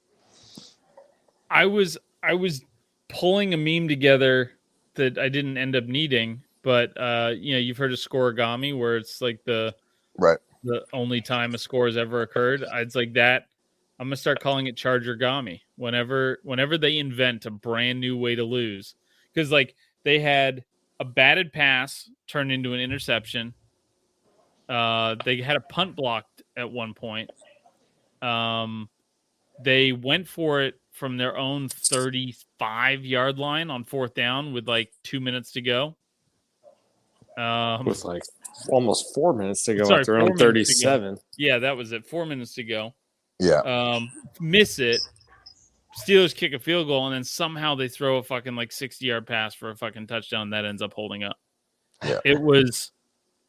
I was pulling a meme together that I didn't end up needing, but you've heard of scoregami, where it's like the only time a score has ever occurred. It's like that. I'm gonna start calling it Chargergami whenever they invent a brand new way to lose, because like they had a batted pass turned into an interception. They had a punt blocked at one point. They went for it from their own 35-yard line on 4th down with like 2 minutes to go. With like almost 4 minutes to go Sorry, at their own 37. Yeah, that was it. 4 minutes to go. Yeah. Miss it. Steelers kick a field goal, and then somehow they throw a fucking like 60-yard pass for a fucking touchdown that ends up holding up. Yeah. It was.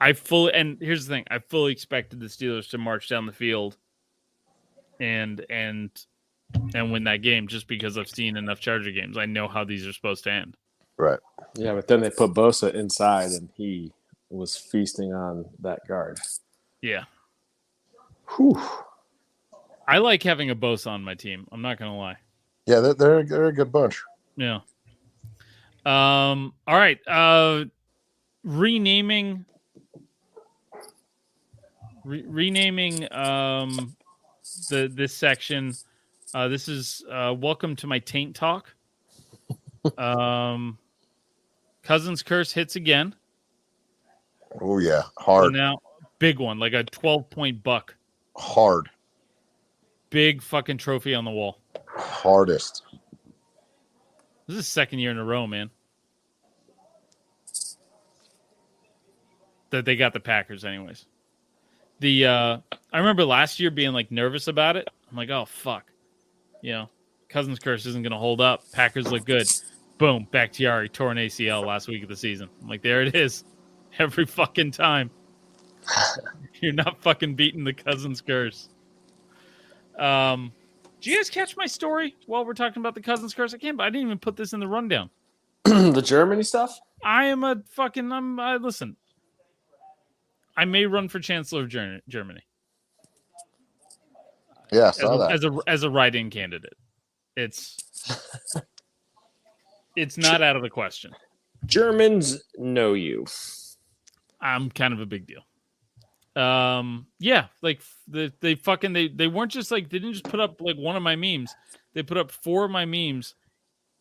And here's the thing: I fully expected the Steelers to march down the field and and win that game just because I've seen enough Charger games. I know how these are supposed to end. Right. Yeah, but then they put Bosa inside, and he was feasting on that guard. Yeah. Whew. I like having a Bosa on my team. I'm not gonna lie. Yeah, they're a good bunch. Yeah. All right. Renaming this section. This is welcome to my taint talk. Cousins curse hits again. Oh yeah, So hard, now big one, like a 12-point buck. hard, Big fucking trophy on the wall. hardest. This is the second year in a row, man, that they got the Packers anyways. I remember last year being like nervous about it. I'm like, oh fuck. Cousins curse isn't gonna hold up. Packers look good. Boom, Bakhtiari tore an ACL last week of the season. I'm like, there it is. Every fucking time. You're not fucking beating the Cousins curse. Do you guys catch my story while we're talking about the Cousins curse? I didn't even put this in the rundown. The Germany stuff? Listen. I may run for Chancellor of Germany. Yeah, saw that. As a write-in candidate. It's not out of the question. Germans know you. I'm kind of a big deal. Yeah, like they weren't just like, they didn't just put up like one of my memes. They put up 4 of my memes,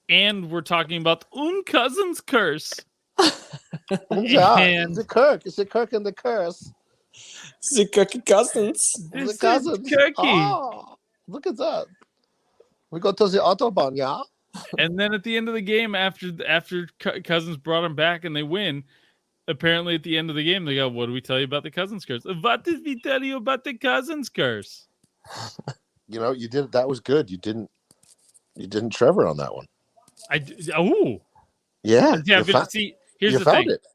and we're talking about Cousins curse. Yeah, And the Kirk. It's the Kirk and the curse. The Cookie Cousins. The cousins. Kirky. Oh, look at that. We go to the Autobahn, yeah. And then at the end of the game, after Cousins brought him back and they win, apparently at the end of the game they go, "What do we tell you about the Cousins curse? What did we tell you about the Cousins curse?" You did. That was good. You didn't Trevor on that one. Yeah. Here's the thing. It.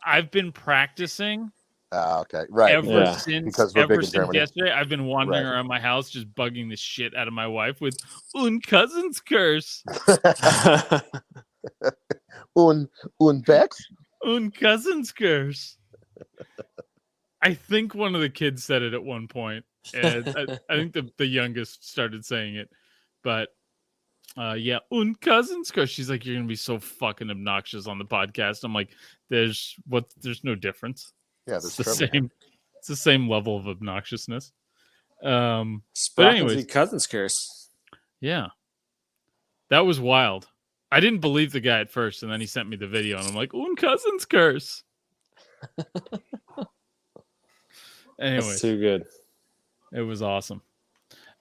I've been practicing. Okay, right. Ever since Germany. yesterday, I've been wandering around my house just bugging the shit out of my wife with Cousins curse. Bex? Cousins curse. I think one of the kids said it at one point, and I think the youngest started saying it. But yeah, Cousins curse. She's like, "You're gonna be so fucking obnoxious on the podcast." I'm like, "There's no difference." Yeah, it's the same. It's the same level of obnoxiousness. But anyways, Cousins curse. Yeah, that was wild. I didn't believe the guy at first, and then he sent me the video, and I'm like, Cousins curse. Anyways, that's too good. It was awesome.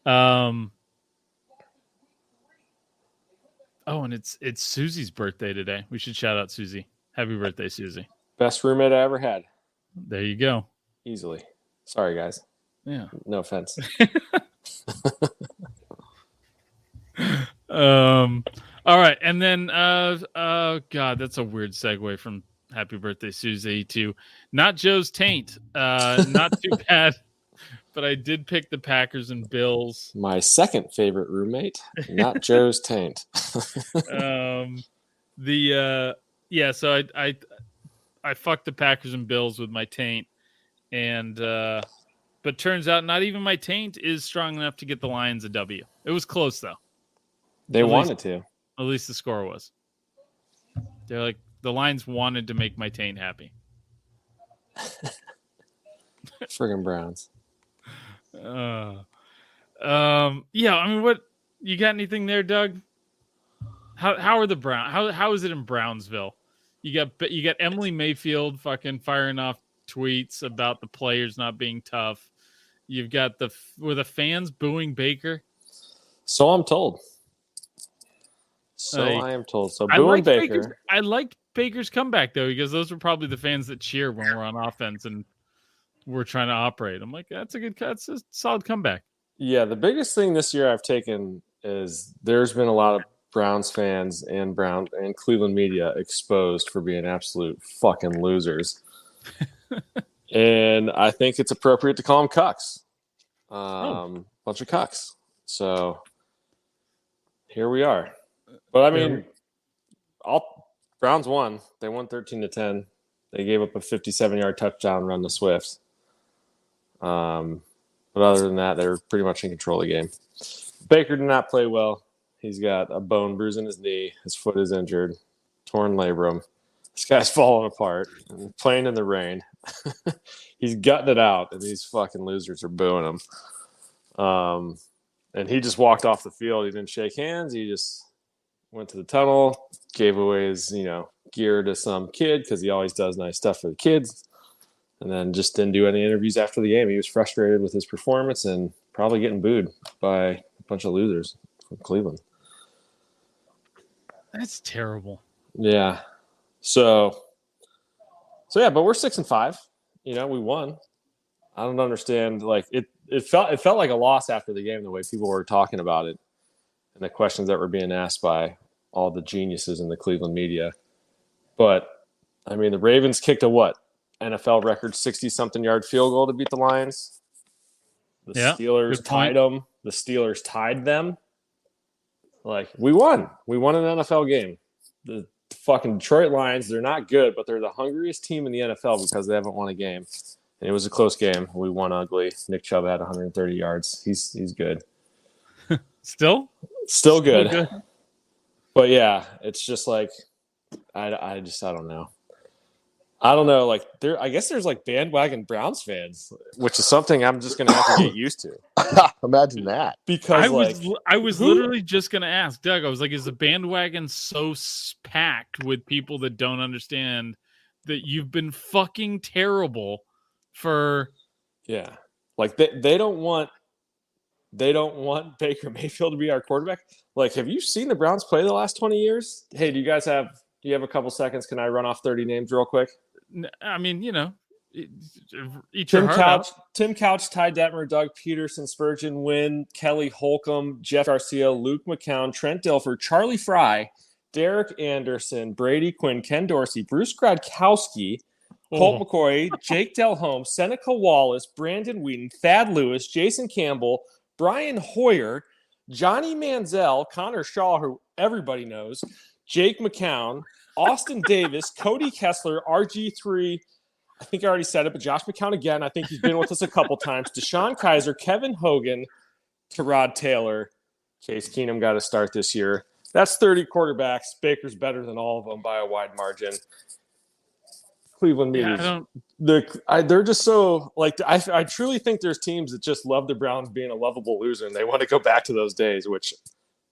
Oh, and it's Susie's birthday today. We should shout out Susie. Happy birthday, Susie. Best roommate I ever had. There you go. Easily. Sorry, guys. Yeah. No offense. All right. And then, God, that's a weird segue from Happy Birthday, Susie, to not Joe's taint. Not too bad. But I did pick the Packers and Bills. My second favorite roommate, not Joe's taint. So I fucked the Packers and Bills with my taint, and but turns out not even my taint is strong enough to get the Lions a W. It was close though. They wanted to. At least the score was. They're like, the Lions wanted to make my taint happy. Friggin' Browns. Yeah, I mean, what you got? Anything there, Doug? How are the Browns? How is it in Brownsville? You got Emily Mayfield fucking firing off tweets about the players not being tough. You've got the fans booing Baker. So I'm told. I am told. So booing Baker. I liked Baker's comeback though, because those were probably the fans that cheer when we're on offense and we're trying to operate. I'm like, that's a solid comeback. Yeah, the biggest thing this year I've taken is there's been a lot of Browns fans and Cleveland media exposed for being absolute fucking losers. And I think it's appropriate to call them cucks. Bunch of cucks. So here we are. But I mean, Browns won. They won 13-10. They gave up a 57-yard touchdown run to Swift. But other than that, they were pretty much in control of the game. Baker did not play well. He's got a bone bruise in his knee. His foot is injured. Torn labrum. This guy's falling apart. Playing in the rain. He's gutting it out, and these fucking losers are booing him. And he just walked off the field. He didn't shake hands. He just went to the tunnel, gave away his, gear to some kid because he always does nice stuff for the kids, and then just didn't do any interviews after the game. He was frustrated with his performance and probably getting booed by a bunch of losers from Cleveland. That's terrible. Yeah. So yeah, but we're 6-5. We won. I don't understand. Like it felt like a loss after the game, the way people were talking about it and the questions that were being asked by all the geniuses in the Cleveland media. But I mean, the Ravens kicked a NFL record 60-something yard field goal to beat the Lions. The Steelers tied them. The Steelers tied them. Like, we won. We won an NFL game. The fucking Detroit Lions, they're not good, but they're the hungriest team in the NFL because they haven't won a game. And it was a close game. We won ugly. Nick Chubb had 130 yards. He's good. Still good. But yeah, it's just like I don't know. I don't know. Like I guess there's like bandwagon Browns fans, which is something I'm just gonna have to get used to. Imagine that. Because I was literally just gonna ask Doug. I was like, is the bandwagon so packed with people that don't understand that you've been fucking terrible for? Yeah, like they don't want Baker Mayfield to be our quarterback. Like, have you seen the Browns play the last 20 years? Hey, do you have a couple seconds? Can I run off 30 names real quick? I mean, eat Tim your heart Couch, out. Tim Couch, Ty Detmer, Doug Peterson, Spurgeon Wynn, Kelly Holcomb, Jeff Garcia, Luke McCown, Trent Dilfer, Charlie Fry, Derek Anderson, Brady Quinn, Ken Dorsey, Bruce Gradkowski, Colt McCoy, Jake Delhomme, Seneca Wallace, Brandon Wheaton, Thad Lewis, Jason Campbell, Brian Hoyer, Johnny Manziel, Connor Shaw, who everybody knows, Jake McCown, Austin Davis, Cody Kessler, RG3, I think I already said it, but Josh McCown again. I think he's been with us a couple times. Deshaun Kaiser, Kevin Hogan, Tyrod Taylor. Case Keenum got a start this year. That's 30 quarterbacks. Baker's better than all of them by a wide margin. Cleveland media. They're just so like I truly think there's teams that just love the Browns being a lovable loser and they want to go back to those days, which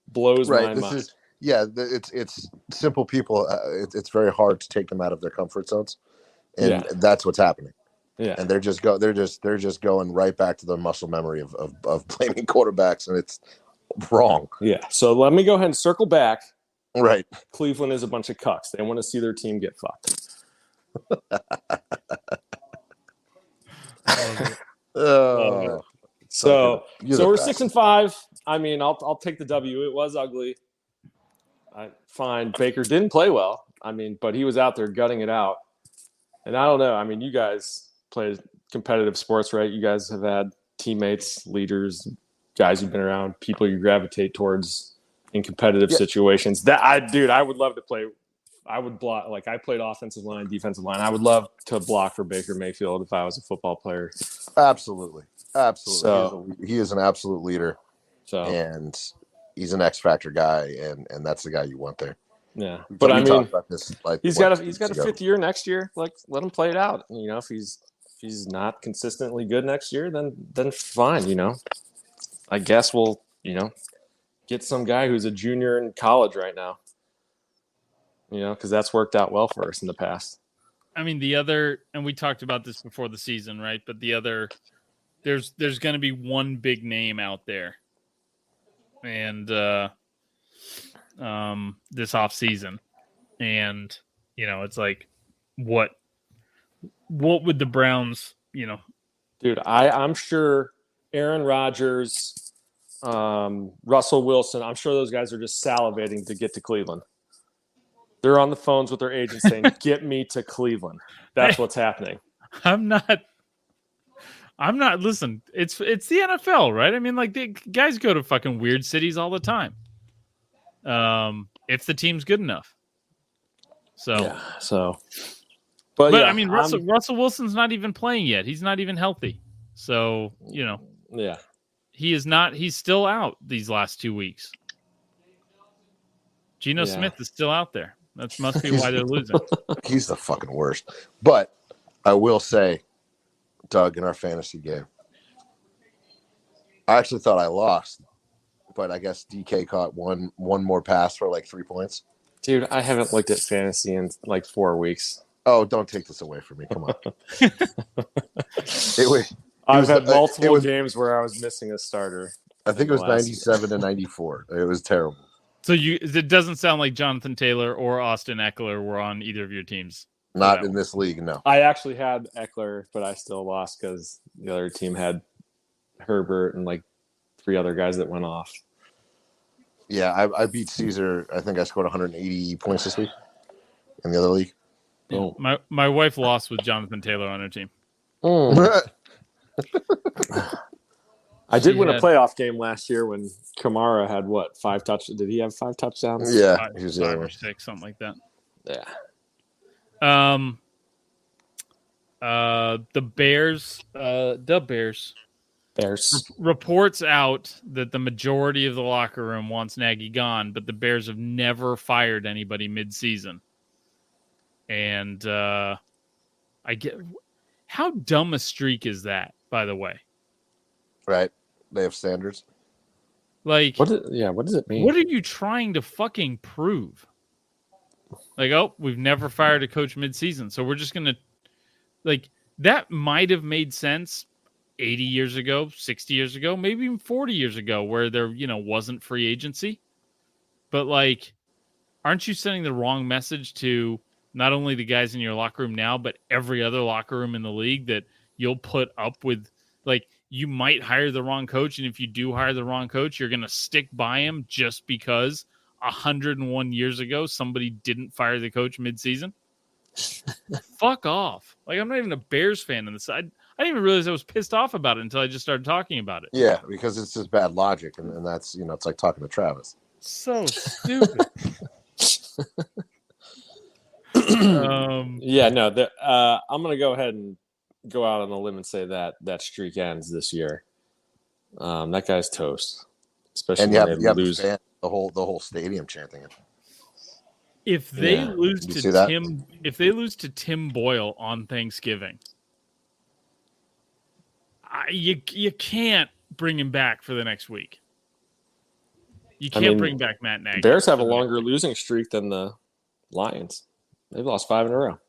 blows my mind. It's simple people. It's very hard to take them out of their comfort zones, and that's what's happening. Yeah, and they're just going right back to the muscle memory of blaming quarterbacks, and it's wrong. Yeah. So let me go ahead and circle back. Right. Cleveland is a bunch of cucks. They want to see their team get fucked. So we're 6-5. I mean, I'll take the W. It was ugly. Fine. Baker didn't play well. I mean, but he was out there gutting it out. And I don't know. I mean, you guys play competitive sports, right? You guys have had teammates, leaders, guys who've been around, people you gravitate towards in competitive situations. I would love to play. I would block. Like, I played offensive line, defensive line. I would love to block for Baker Mayfield if I was a football player. Absolutely. So, he is an absolute leader. And he's an X factor guy, and that's the guy you want there. Yeah, but I mean, he's got a 5th year next year. Like, let him play it out. If he's not consistently good next year, then fine. I guess we'll get some guy who's a junior in college right now. Because that's worked out well for us in the past. I mean, and we talked about this before the season, right? But there's going to be one big name out there, and this off season, and it's like, what would the Browns, Dude, I'm sure Aaron Rodgers, Russell Wilson, I'm sure those guys are just salivating to get to Cleveland. They're on the phones with their agents saying, "Get me to Cleveland." That's what's happening. I'm not. Listen, it's the NFL, right? I mean, like, the guys go to fucking weird cities all the time. if the team's good enough. So, But I mean, Russell Wilson's not even playing yet. He's not even healthy. So, yeah. he is not. He's still out these last 2 weeks. Geno Smith is still out there. That must be why they're losing. He's the fucking worst. But I will say, Doug, in our fantasy game, I actually thought I lost, but I guess DK caught one more pass for like 3 points. Dude, I haven't looked at fantasy in like 4 weeks. Oh, don't take this away from me. Come on. I've had multiple games where I was missing a starter. I think it was 97 to 94. It was terrible. So it doesn't sound like Jonathan Taylor or Austin Eckler were on either of your teams. Not in this league, no. I actually had Eckler, but I still lost because the other team had Herbert and like 3 other guys that went off. Yeah, I beat Caesar. I think I scored 180 points this week in the other league. Oh. My wife lost with Jonathan Taylor on her team. I did win a playoff game last year when Kamara had 5 touchdowns? Did he have 5 touchdowns? Yeah, he was 5 or 6, something like that. Yeah. The Bears. Reports out that the majority of the locker room wants Nagy gone, but the Bears have never fired anybody mid-season. And I get how dumb a streak is that, by the way. Right. They have standards. Like, what does it mean? What are you trying to fucking prove? Like, we've never fired a coach mid-season, so we're just gonna that might have made sense 80 years ago, 60 years ago, maybe even 40 years ago, where there wasn't free agency. But aren't you sending the wrong message to not only the guys in your locker room now, but every other locker room in the league that you'll put up with? You might hire the wrong coach, and if you do hire the wrong coach, you're going to stick by him just because 101 years ago somebody didn't fire the coach mid-season? Fuck off. I'm not even a Bears fan in this. I didn't even realize I was pissed off about it until I just started talking about it. Yeah, because it's just bad logic, and that's, it's like talking to Travis. So stupid. I'm going to go ahead and go out on a limb and say that streak ends this year. That guy's toast, especially and when they lose. The whole stadium chanting it. If they lose to Tim Boyle on Thanksgiving, you can't bring him back for the next week. You can't bring back Matt Nagy. Bears have a longer losing streak than the Lions. They've lost 5 in a row.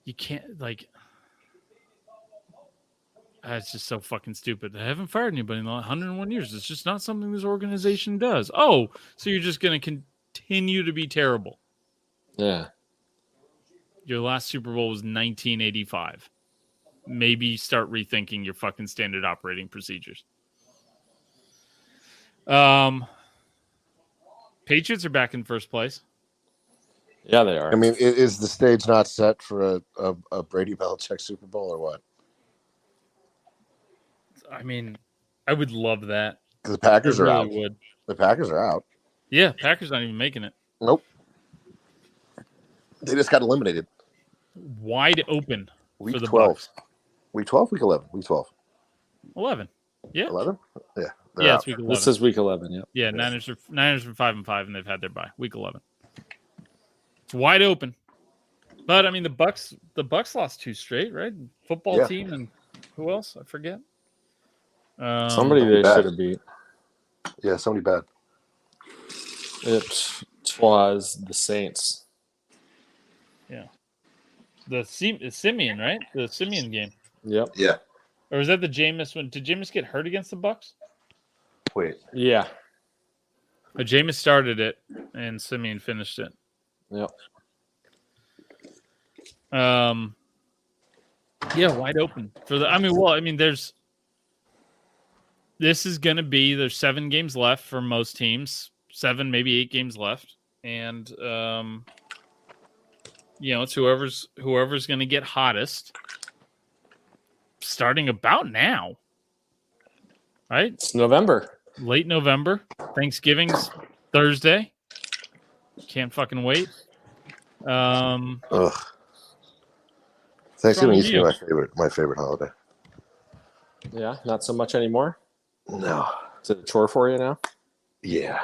You can't it's just so fucking stupid. I haven't fired anybody in 101 years. It's just not something this organization does. Oh, so you're just going to continue to be terrible. Yeah. Your last Super Bowl was 1985. Maybe start rethinking your fucking standard operating procedures. Patriots are back in first place. Yeah, they are. I mean, is the stage not set for a Brady Belichick Super Bowl or what? I mean, I would love that. Because the Packers are out. Would. The Packers are out. Yeah, Packers not even making it. Nope. They just got eliminated. Wide open week for the 12. Bucs. Week 12, week 11. Week 12. 11. Yeah. 11? Yeah. Yeah, it's week 11. This is week 11, yeah. Yeah, Niners are 5-5, and they've had their bye. Week 11. It's wide open. But I mean, the Bucs lost 2 straight, right? Football team and who else? I forget. Somebody they should have beat. Yeah, somebody bad. It was the Saints. Yeah. The Simeon, right? The Simeon game. Yep. Yeah. Or was that the Jameis one? Did Jameis get hurt against the Bucs? Wait. Yeah. Jameis started it, and Simeon finished it. Yep. Yeah, wide open for there's. This is going to be, there's 7 games left for most teams, 7, maybe 8 games left. And, it's whoever's going to get hottest starting about now. Right? It's November. late November. Thanksgiving's Thursday. Can't fucking wait. Ugh. What's Thanksgiving wrong used with to be you? my favorite holiday. Yeah, not so much anymore. No. Is it a chore for you now? Yeah.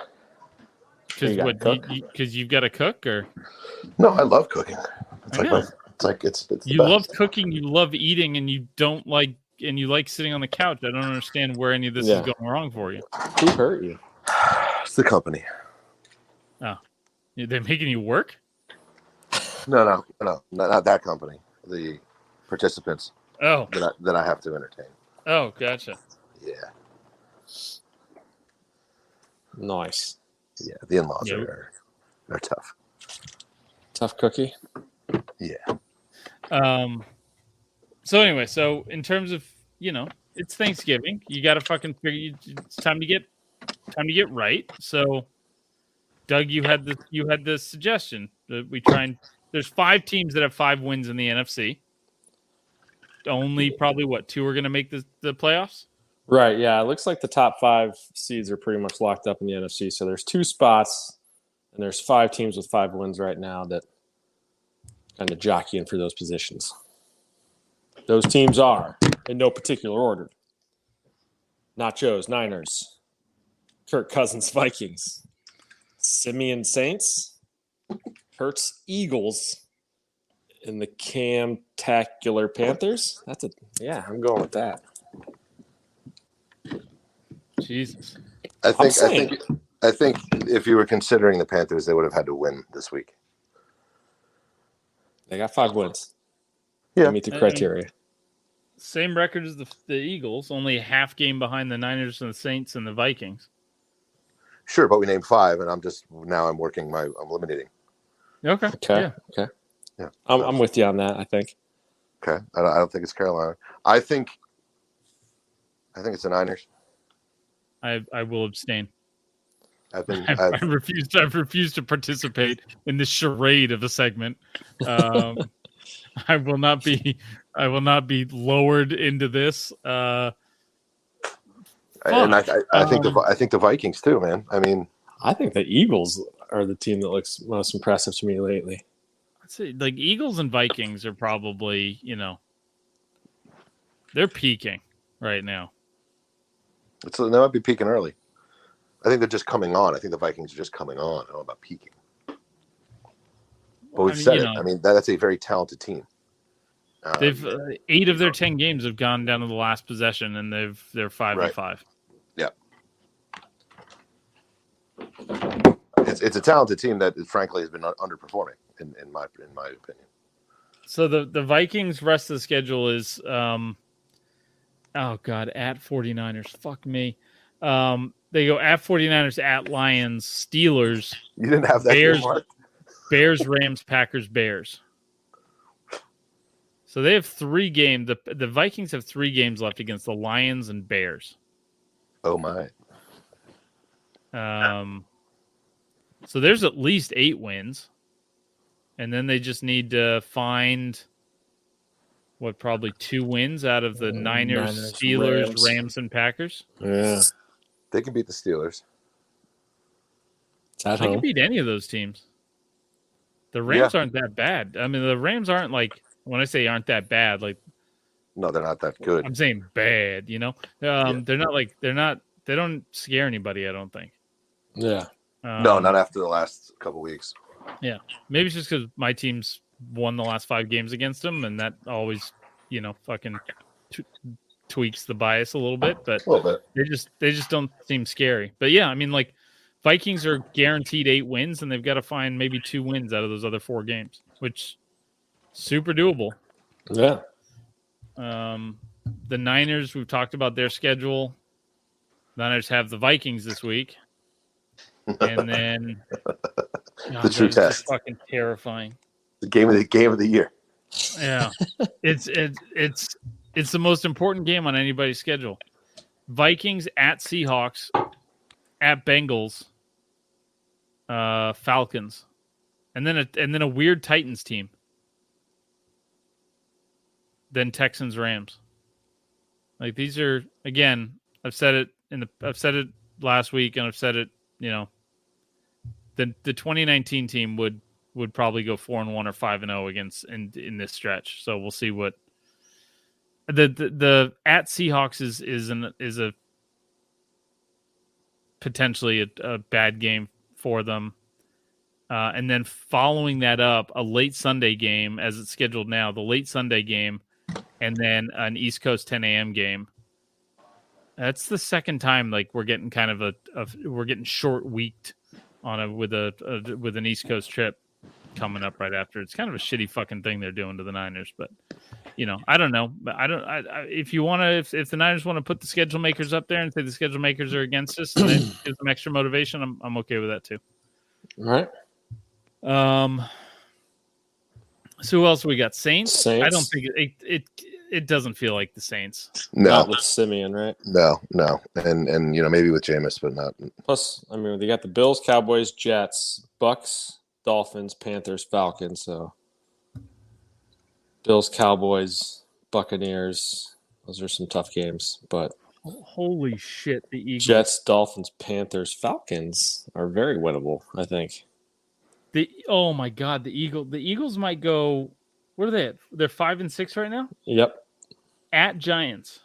Because You gotta what? cook? Because you've got to cook, or No, I love cooking. It's I like know. it's the you best. love cooking, you love eating, and you don't like, and you like sitting on the couch. I don't understand where any of this is going wrong for you. Who hurt you? It's the company. Oh, they're making you work? No, not that company. The participants Oh, that I have to entertain. oh, gotcha. Yeah, Nice. yeah. The in-laws Yeah. are tough. Tough cookie. Yeah. So anyway, so in terms of, it's Thanksgiving. You got to fucking figure. It's time to get right. So, Doug, you had the suggestion that we try and. There's 5 teams that have 5 wins in the NFC. Only probably 2 are going to make the playoffs. Right. Yeah. It looks like the top 5 seeds are pretty much locked up in the NFC. So there's 2 spots, and there's 5 teams with 5 wins right now that kind of jockeying for those positions. Those teams are in no particular order: Nachos, Niners; Kirk Cousins, Vikings; Simeon, Saints; Hurts, Eagles; and the Cam-tacular Panthers. I'm going with that. Jesus. I think if you were considering the Panthers, they would have had to win this week. They got 5 wins. Yeah. They meet the criteria. Same record as the Eagles, only a half game behind the Niners and the Saints and the Vikings. Sure, but we named 5, and I'm eliminating. Okay. Okay. Yeah. I'm with you on that, I think. Okay. I don't think it's Carolina. I think it's the Niners. I will abstain. I've been. I've refused to participate in this charade of a segment. I will not be lowered into this. And I think the Vikings too, man. I mean, I think the Eagles are the team that looks most impressive to me lately. I'd say like Eagles and Vikings are probably, they're peaking right now. they might be peaking early. I think they're just coming on. I think the Vikings are just coming on. I don't know about peaking. But we've said it. I mean, that's a very talented team. They've 8 of their 10 games have gone down to the last possession, and they're 5-5. Yeah, it's a talented team that frankly has been underperforming in my opinion. So the Vikings' rest of the schedule is at 49ers. Fuck me. They go at 49ers, at Lions, Steelers. You didn't have that Bears, Rams, Packers, Bears. So they have 3 games. The Vikings have 3 games left against the Lions and Bears. Oh my. So there's at least 8 wins. And then they just need to find probably 2 wins out of the Niners, Steelers, Rams, and Packers. Yeah. They can beat the Steelers. They can beat any of those teams. The Rams aren't that bad. I mean, the Rams aren't like, when I say aren't that bad, like, no, they're not that good. I'm saying bad, They're not like, they don't scare anybody, I don't think. Yeah. No, not after the last couple weeks. Yeah. Maybe it's just because my team's won the last 5 games against them, and that always, fucking tweaks the bias a little bit, but they just don't seem scary. But yeah, I mean, like, Vikings are guaranteed 8 wins, and they've got to find maybe 2 wins out of those other 4 games, which super doable. Yeah. The Niners, we've talked about their schedule. The Niners have the Vikings this week, and then the true test. Fucking terrifying. The game of the year. Yeah, it's the most important game on anybody's schedule. Vikings at Seahawks, at Bengals, Falcons, and then a weird Titans team. Then Texans, Rams. Like, these are, again, I've said it last week, and I've said it. The 2019 team would probably go 4-1 or 5-0 against in this stretch. So we'll see what the at Seahawks is a potentially a bad game for them. And then following that up, a late Sunday game as it's scheduled now, the late Sunday game, and then an East Coast 10 a.m. game. That's the second time we're getting kind of we're getting short weeked on with an East Coast trip coming up right after. It's kind of a shitty fucking thing they're doing to the Niners, but I don't know. But if the Niners want to put the schedule makers up there and say the schedule makers are against us and it gives them extra motivation, I'm okay with that too. All right. So who else we got? Saints? Saints. I don't think it doesn't feel like the Saints. No, Not with Simeon, right? no, and maybe with Jameis, but not. Plus, I mean, they got the Bills, Cowboys, Jets, Bucks, Dolphins, Panthers, Falcons. So Bills, Cowboys, Buccaneers. Those are some tough games, but Holy shit! The Eagles. Jets, Dolphins, Panthers, Falcons are very winnable, I think. Oh my god, the Eagles might go. What are they at? They're 5-6 right now. Yep. At Giants,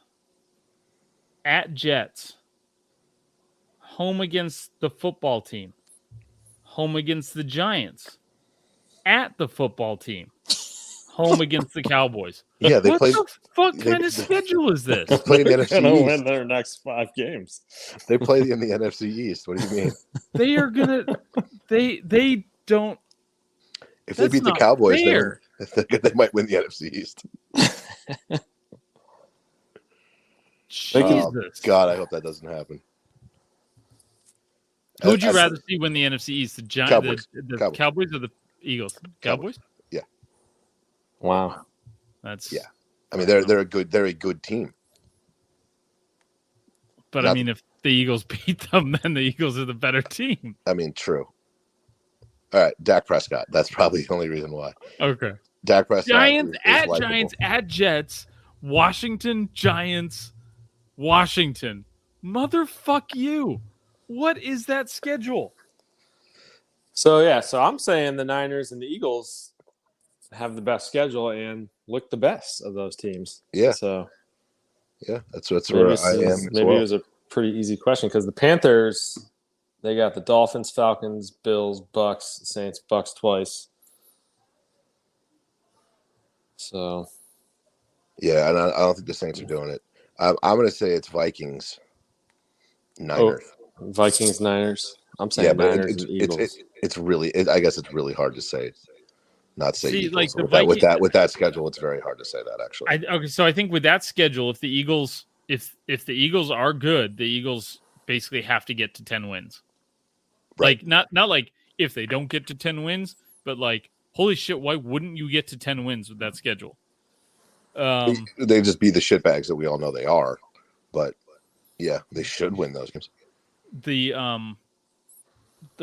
at Jets, home against the football team, home against the Giants, at the football team, home against the Cowboys. Yeah, they what played. the fuck kind of schedule is this? They played in the They're gonna NFC win East. their next 5 games. They played in the NFC East. What do you mean? They are gonna. They don't. If they That's beat the not Cowboys, fair. then they might win the NFC East. Jesus. Oh, God, I hope that doesn't happen. Who would you As- rather see win the NFC East? The Giants, Cowboys. the Cowboys, or the Eagles? Cowboys. Yeah. Wow. That's Yeah. I mean, they're a good team. But I mean, if the Eagles beat them, then the Eagles are the better team. I mean, true. All right, Dak Prescott. That's probably the only reason why. Okay. Dak Prescott. Giants is at likable. Giants at Jets, Washington Giants, Washington. Motherfuck you! What is that schedule? So I'm saying the Niners and the Eagles have the best schedule and look the best of those teams. Yeah. So Yeah, that's where I am. Maybe it was a pretty easy question because the Panthers, they got the Dolphins, Falcons, Bills, Bucks, Saints, Bucks twice. So, yeah, and I don't think the Saints are doing it. I'm going to say it's Vikings, Niners. Vikings, Niners. I'm saying Yeah, but Niners and Eagles. it's really. I guess it's really hard to say. Not say See, Eagles. like the with that schedule, it's very hard to say that actually. Okay, so I think with that schedule, if the Eagles are good, the Eagles basically have to get to 10 wins. Right. Like not like if they don't get to 10 wins, but like holy shit, why wouldn't you get to 10 wins with that schedule? They just be the shitbags that we all know they are, but yeah, they should win those games. The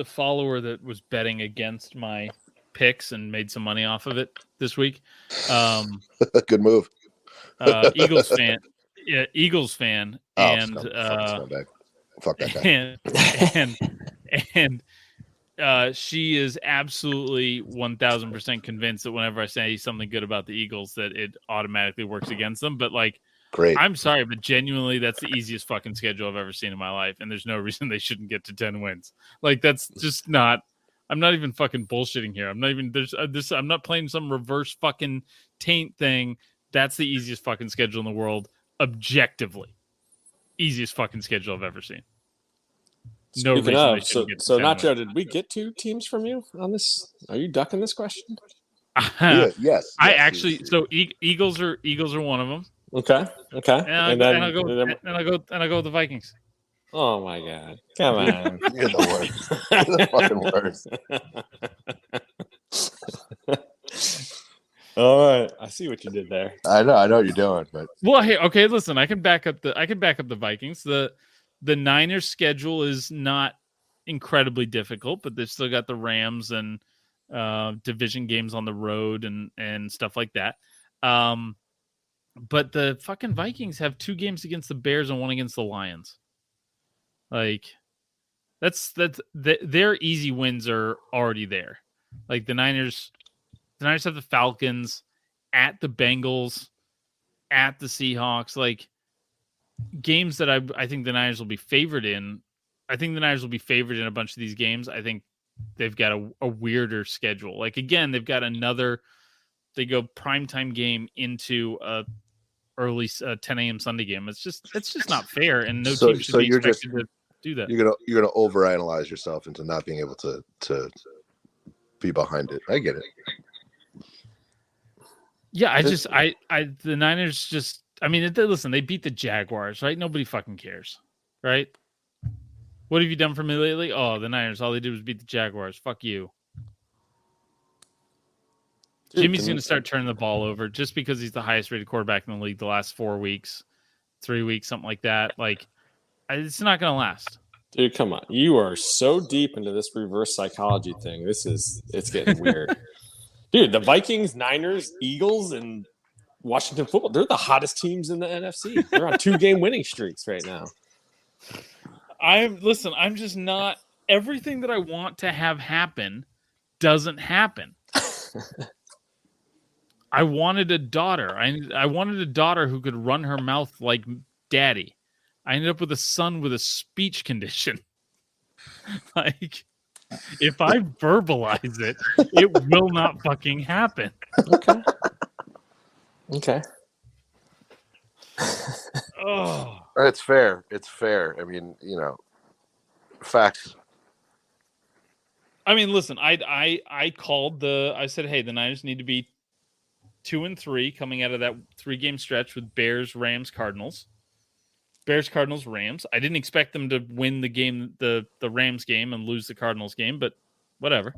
follower that was betting against my picks and made some money off of it this week. Good move. Eagles fan. Yeah, Eagles fan. And fuck that guy. and she is absolutely 1000% convinced that whenever I say something good about the Eagles, that it automatically works against them. But like, great. I'm sorry, but genuinely, that's the easiest fucking schedule I've ever seen in my life, and there's no reason they shouldn't get to 10 wins. Like, that's just not. I'm not even fucking bullshitting here. I'm not even I'm not playing some reverse fucking taint thing. That's the easiest fucking schedule in the world, objectively. Easiest fucking schedule I've ever seen. No Speaking reason of, they shouldn't get to so 10 Nacho, wins. did we get 2 teams from you on this? Are you ducking this question? Yes. I actually. So Eagles are one of them. Okay. And I'll go with the Vikings. Oh my God! Come on, You're the worst. You're the fucking worst. All right, I see what you did there. I know what you're doing, but Well, hey, okay, listen, I can back up the Vikings. The Niners schedule is not incredibly difficult, but they've still got the Rams and division games on the road and stuff like that. But the fucking Vikings have 2 games against the Bears and 1 against the Lions. Like, Their easy wins are already there. Like the Niners have the Falcons, at the Bengals, at the Seahawks, like games that I think the Niners will be favored in. I think the Niners will be favored in a bunch of these games. I think they've got a weirder schedule. Like again, they've got they go primetime game into a early 10 a.m. Sunday game. It's just not fair, and no team should be expected to do that. You're gonna overanalyze yourself into not being able to be behind it. I get it. Yeah, the Niners just. I mean, listen, they beat the Jaguars, right? Nobody fucking cares, right? What have you done for me lately? Oh, the Niners. All they did was beat the Jaguars. Fuck you. Jimmy's going to start turning the ball over just because he's the highest rated quarterback in the league the last 4 weeks, 3 weeks, something like that. Like, it's not going to last. Dude, come on. You are so deep into this reverse psychology thing. It's getting weird. Dude, the Vikings, Niners, Eagles, and Washington football, they're the hottest teams in the NFC. They're on 2-game winning streaks right now. I'm just not. Everything that I want to have happen doesn't happen. I wanted a daughter. I wanted a daughter who could run her mouth like daddy. I ended up with a son with a speech condition. Like, if I verbalize it, it will not fucking happen. Okay. Oh, It's fair. I mean, facts. I mean, listen, I called I said, hey, the Niners need to be 2-3 coming out of that 3-game stretch with Bears, Rams, Cardinals. Bears, Cardinals, Rams. I didn't expect them to win the game, the Rams game, and lose the Cardinals game, but whatever.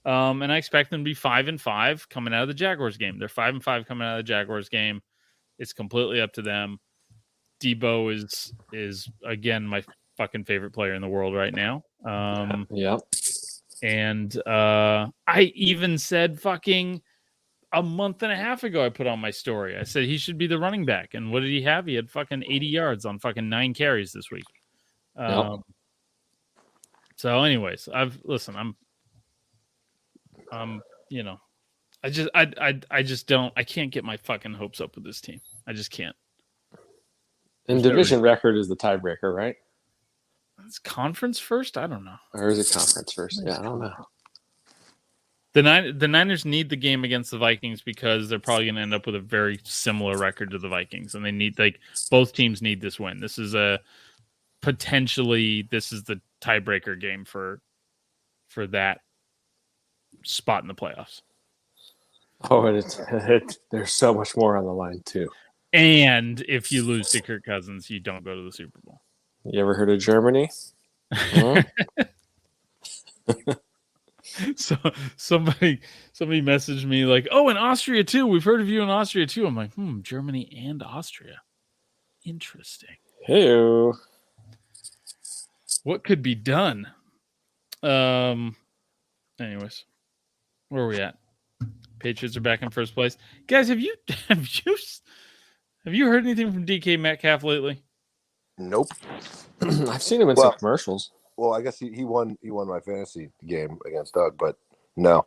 And I expect them to be 5-5 coming out of the Jaguars game. They're 5-5 coming out of the Jaguars game. It's completely up to them. Debo is again my fucking favorite player in the world right now. Yeah. And I even said fucking a month and a half ago, I put on my story. I said he should be the running back. And what did he have? He had fucking 80 yards on fucking 9 carries this week. So anyways, I can't get my fucking hopes up with this team. I just can't. And division record is the tiebreaker, right? It's conference first? I don't know. Or is it conference first? Yeah, I don't know. The Niners need the game against the Vikings because they're probably going to end up with a very similar record to the Vikings, and they need both teams need this win. This is the tiebreaker game for that spot in the playoffs. Oh, and there's so much more on the line too. And if you lose to Kirk Cousins, you don't go to the Super Bowl. You ever heard of Germany? Huh? So somebody messaged me like, "Oh, in Austria too. We've heard of you in Austria too." I'm like, Germany and Austria. Interesting. Hey. What could be done? Anyways, where are we at? Patriots are back in first place. Guys, have you heard anything from DK Metcalf lately? Nope. I've seen him in some commercials. Well, I guess he won my fantasy game against Doug, but no.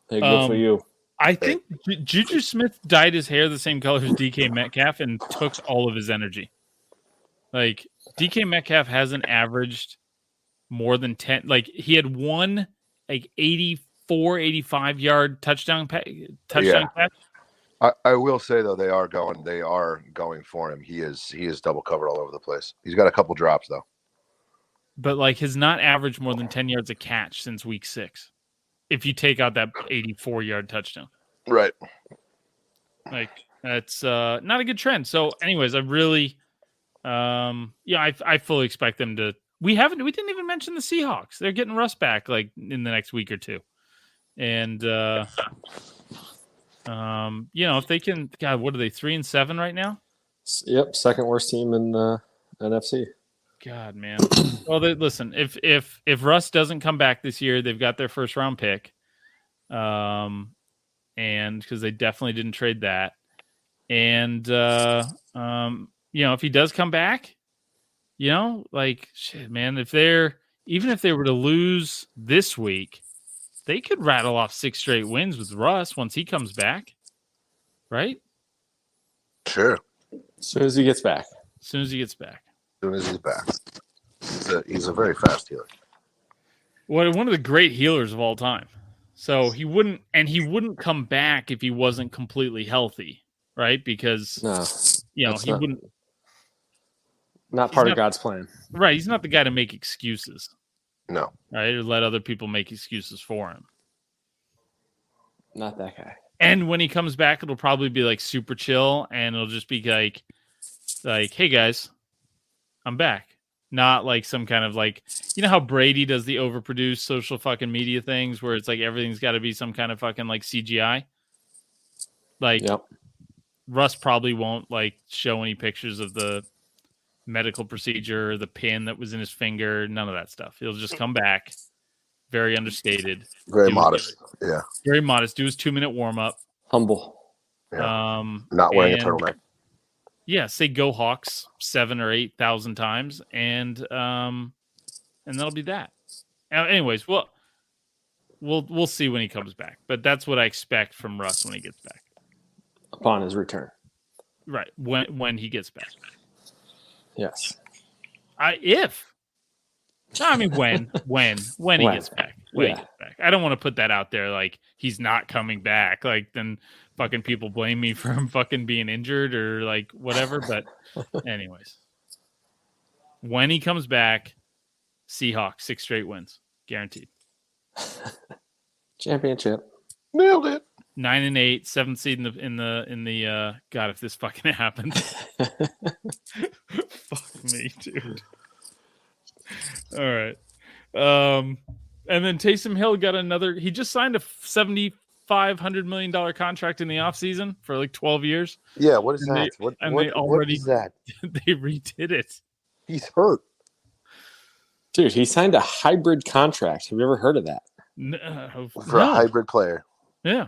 Hey, good for you. I think Juju Smith dyed his hair the same color as DK Metcalf and took all of his energy. Like, DK Metcalf hasn't averaged more than 10. Like, he had one 84, 85 yard touchdown catch. I will say though, they are going for him. He is double covered all over the place. He's got a couple drops though. But has not averaged more than 10 yards a catch since week 6. If you take out that 84 yard touchdown. Right. That's not a good trend. So anyways, I really, I fully expect them to, we didn't even mention the Seahawks. They're getting Russ back in the next week or two. And, if they can, God, what are they, 3-7 right now? Yep. Second worst team in NFC. God, man. Well, listen, if Russ doesn't come back this year, they've got their first round pick. And because they definitely didn't trade that. And, if he does come back, shit, man, if they're even if they were to lose this week, they could rattle off 6 straight wins with Russ once he comes back, right? Sure. As soon as he gets back. As soon as he gets back. As soon as he's back. He's a very fast healer. One of the great healers of all time. So he wouldn't come back if he wasn't completely healthy, right? Because he wouldn't. Not part of God's plan. Right. He's not the guy to make excuses. No. Right. Or let other people make excuses for him. Not that guy. And when he comes back, it'll probably be like super chill, and it'll just be like, hey guys, I'm back. Not like some kind of like, you know how Brady does the overproduced social fucking media things where it's like everything's got to be some kind of fucking like CGI. Like, Russ probably won't like show any pictures of the medical procedure, the pin that was in his finger, none of that stuff. He'll just come back, very understated, very modest. Yeah, very modest. Do his 2-minute warm up, humble. Yeah. Not wearing a turtleneck. Yeah, say "Go Hawks" 7,000 or 8,000 times, and that'll be that. Anyways, we'll see when he comes back, but that's what I expect from Russ when he gets back. Upon his return, right? When he gets back. Yes. When he gets back. When he gets back. I don't want to put that out there like he's not coming back. Like then fucking people blame me for him fucking being injured or like whatever. But anyways, when he comes back, Seahawks 6 straight wins, guaranteed. Championship, nailed it. 9-8, 7th seed in the God, if this fucking happens, fuck me, dude. All right, and then Taysom Hill got another. He just signed a $7,500 million contract in the offseason for like 12 years. Yeah, what is that? What is that? They redid it. He's hurt, dude. He signed a hybrid contract. Have you ever heard of that? For a hybrid player. Yeah.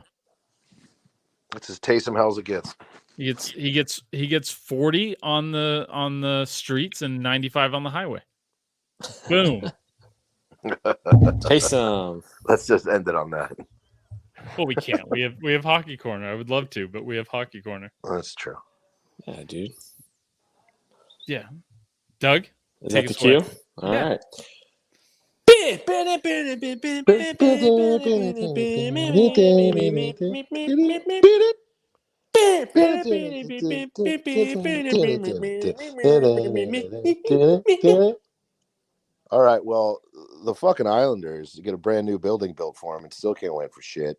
That's as Taysom Hill as it gets. He gets 40 on the streets and 95 on the highway. Boom. Taysom. Let's just end it on that. Well, we can't. We have Hockey Corner. I would love to, but we have Hockey Corner. That's true. Yeah, dude. Yeah. Doug? Is that the cue? All right. All right, well, the fucking Islanders get a brand new building built for them and still can't win for shit.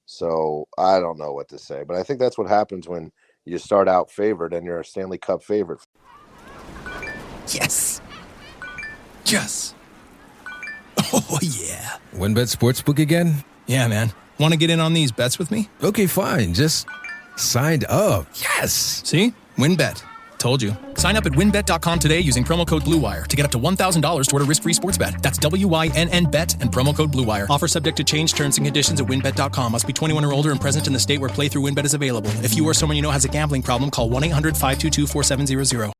So I don't know what to say, but I think that's what happens when you start out favored and you're a Stanley Cup favorite. Yes. Yes. Oh, yeah. WinBet Sportsbook again? Yeah, man. Want to get in on these bets with me? Okay, fine. Just signed up. Yes. See? WinBet. Told you. Sign up at winbet.com today using promo code BlueWire to get up to $1,000 toward a risk-free sports bet. That's WYNN bet and promo code BlueWire. Offer subject to change, terms and conditions at winbet.com. Must be 21 or older and present in the state where playthrough WinBet is available. If you or someone you know has a gambling problem, call 1-800-522-4700.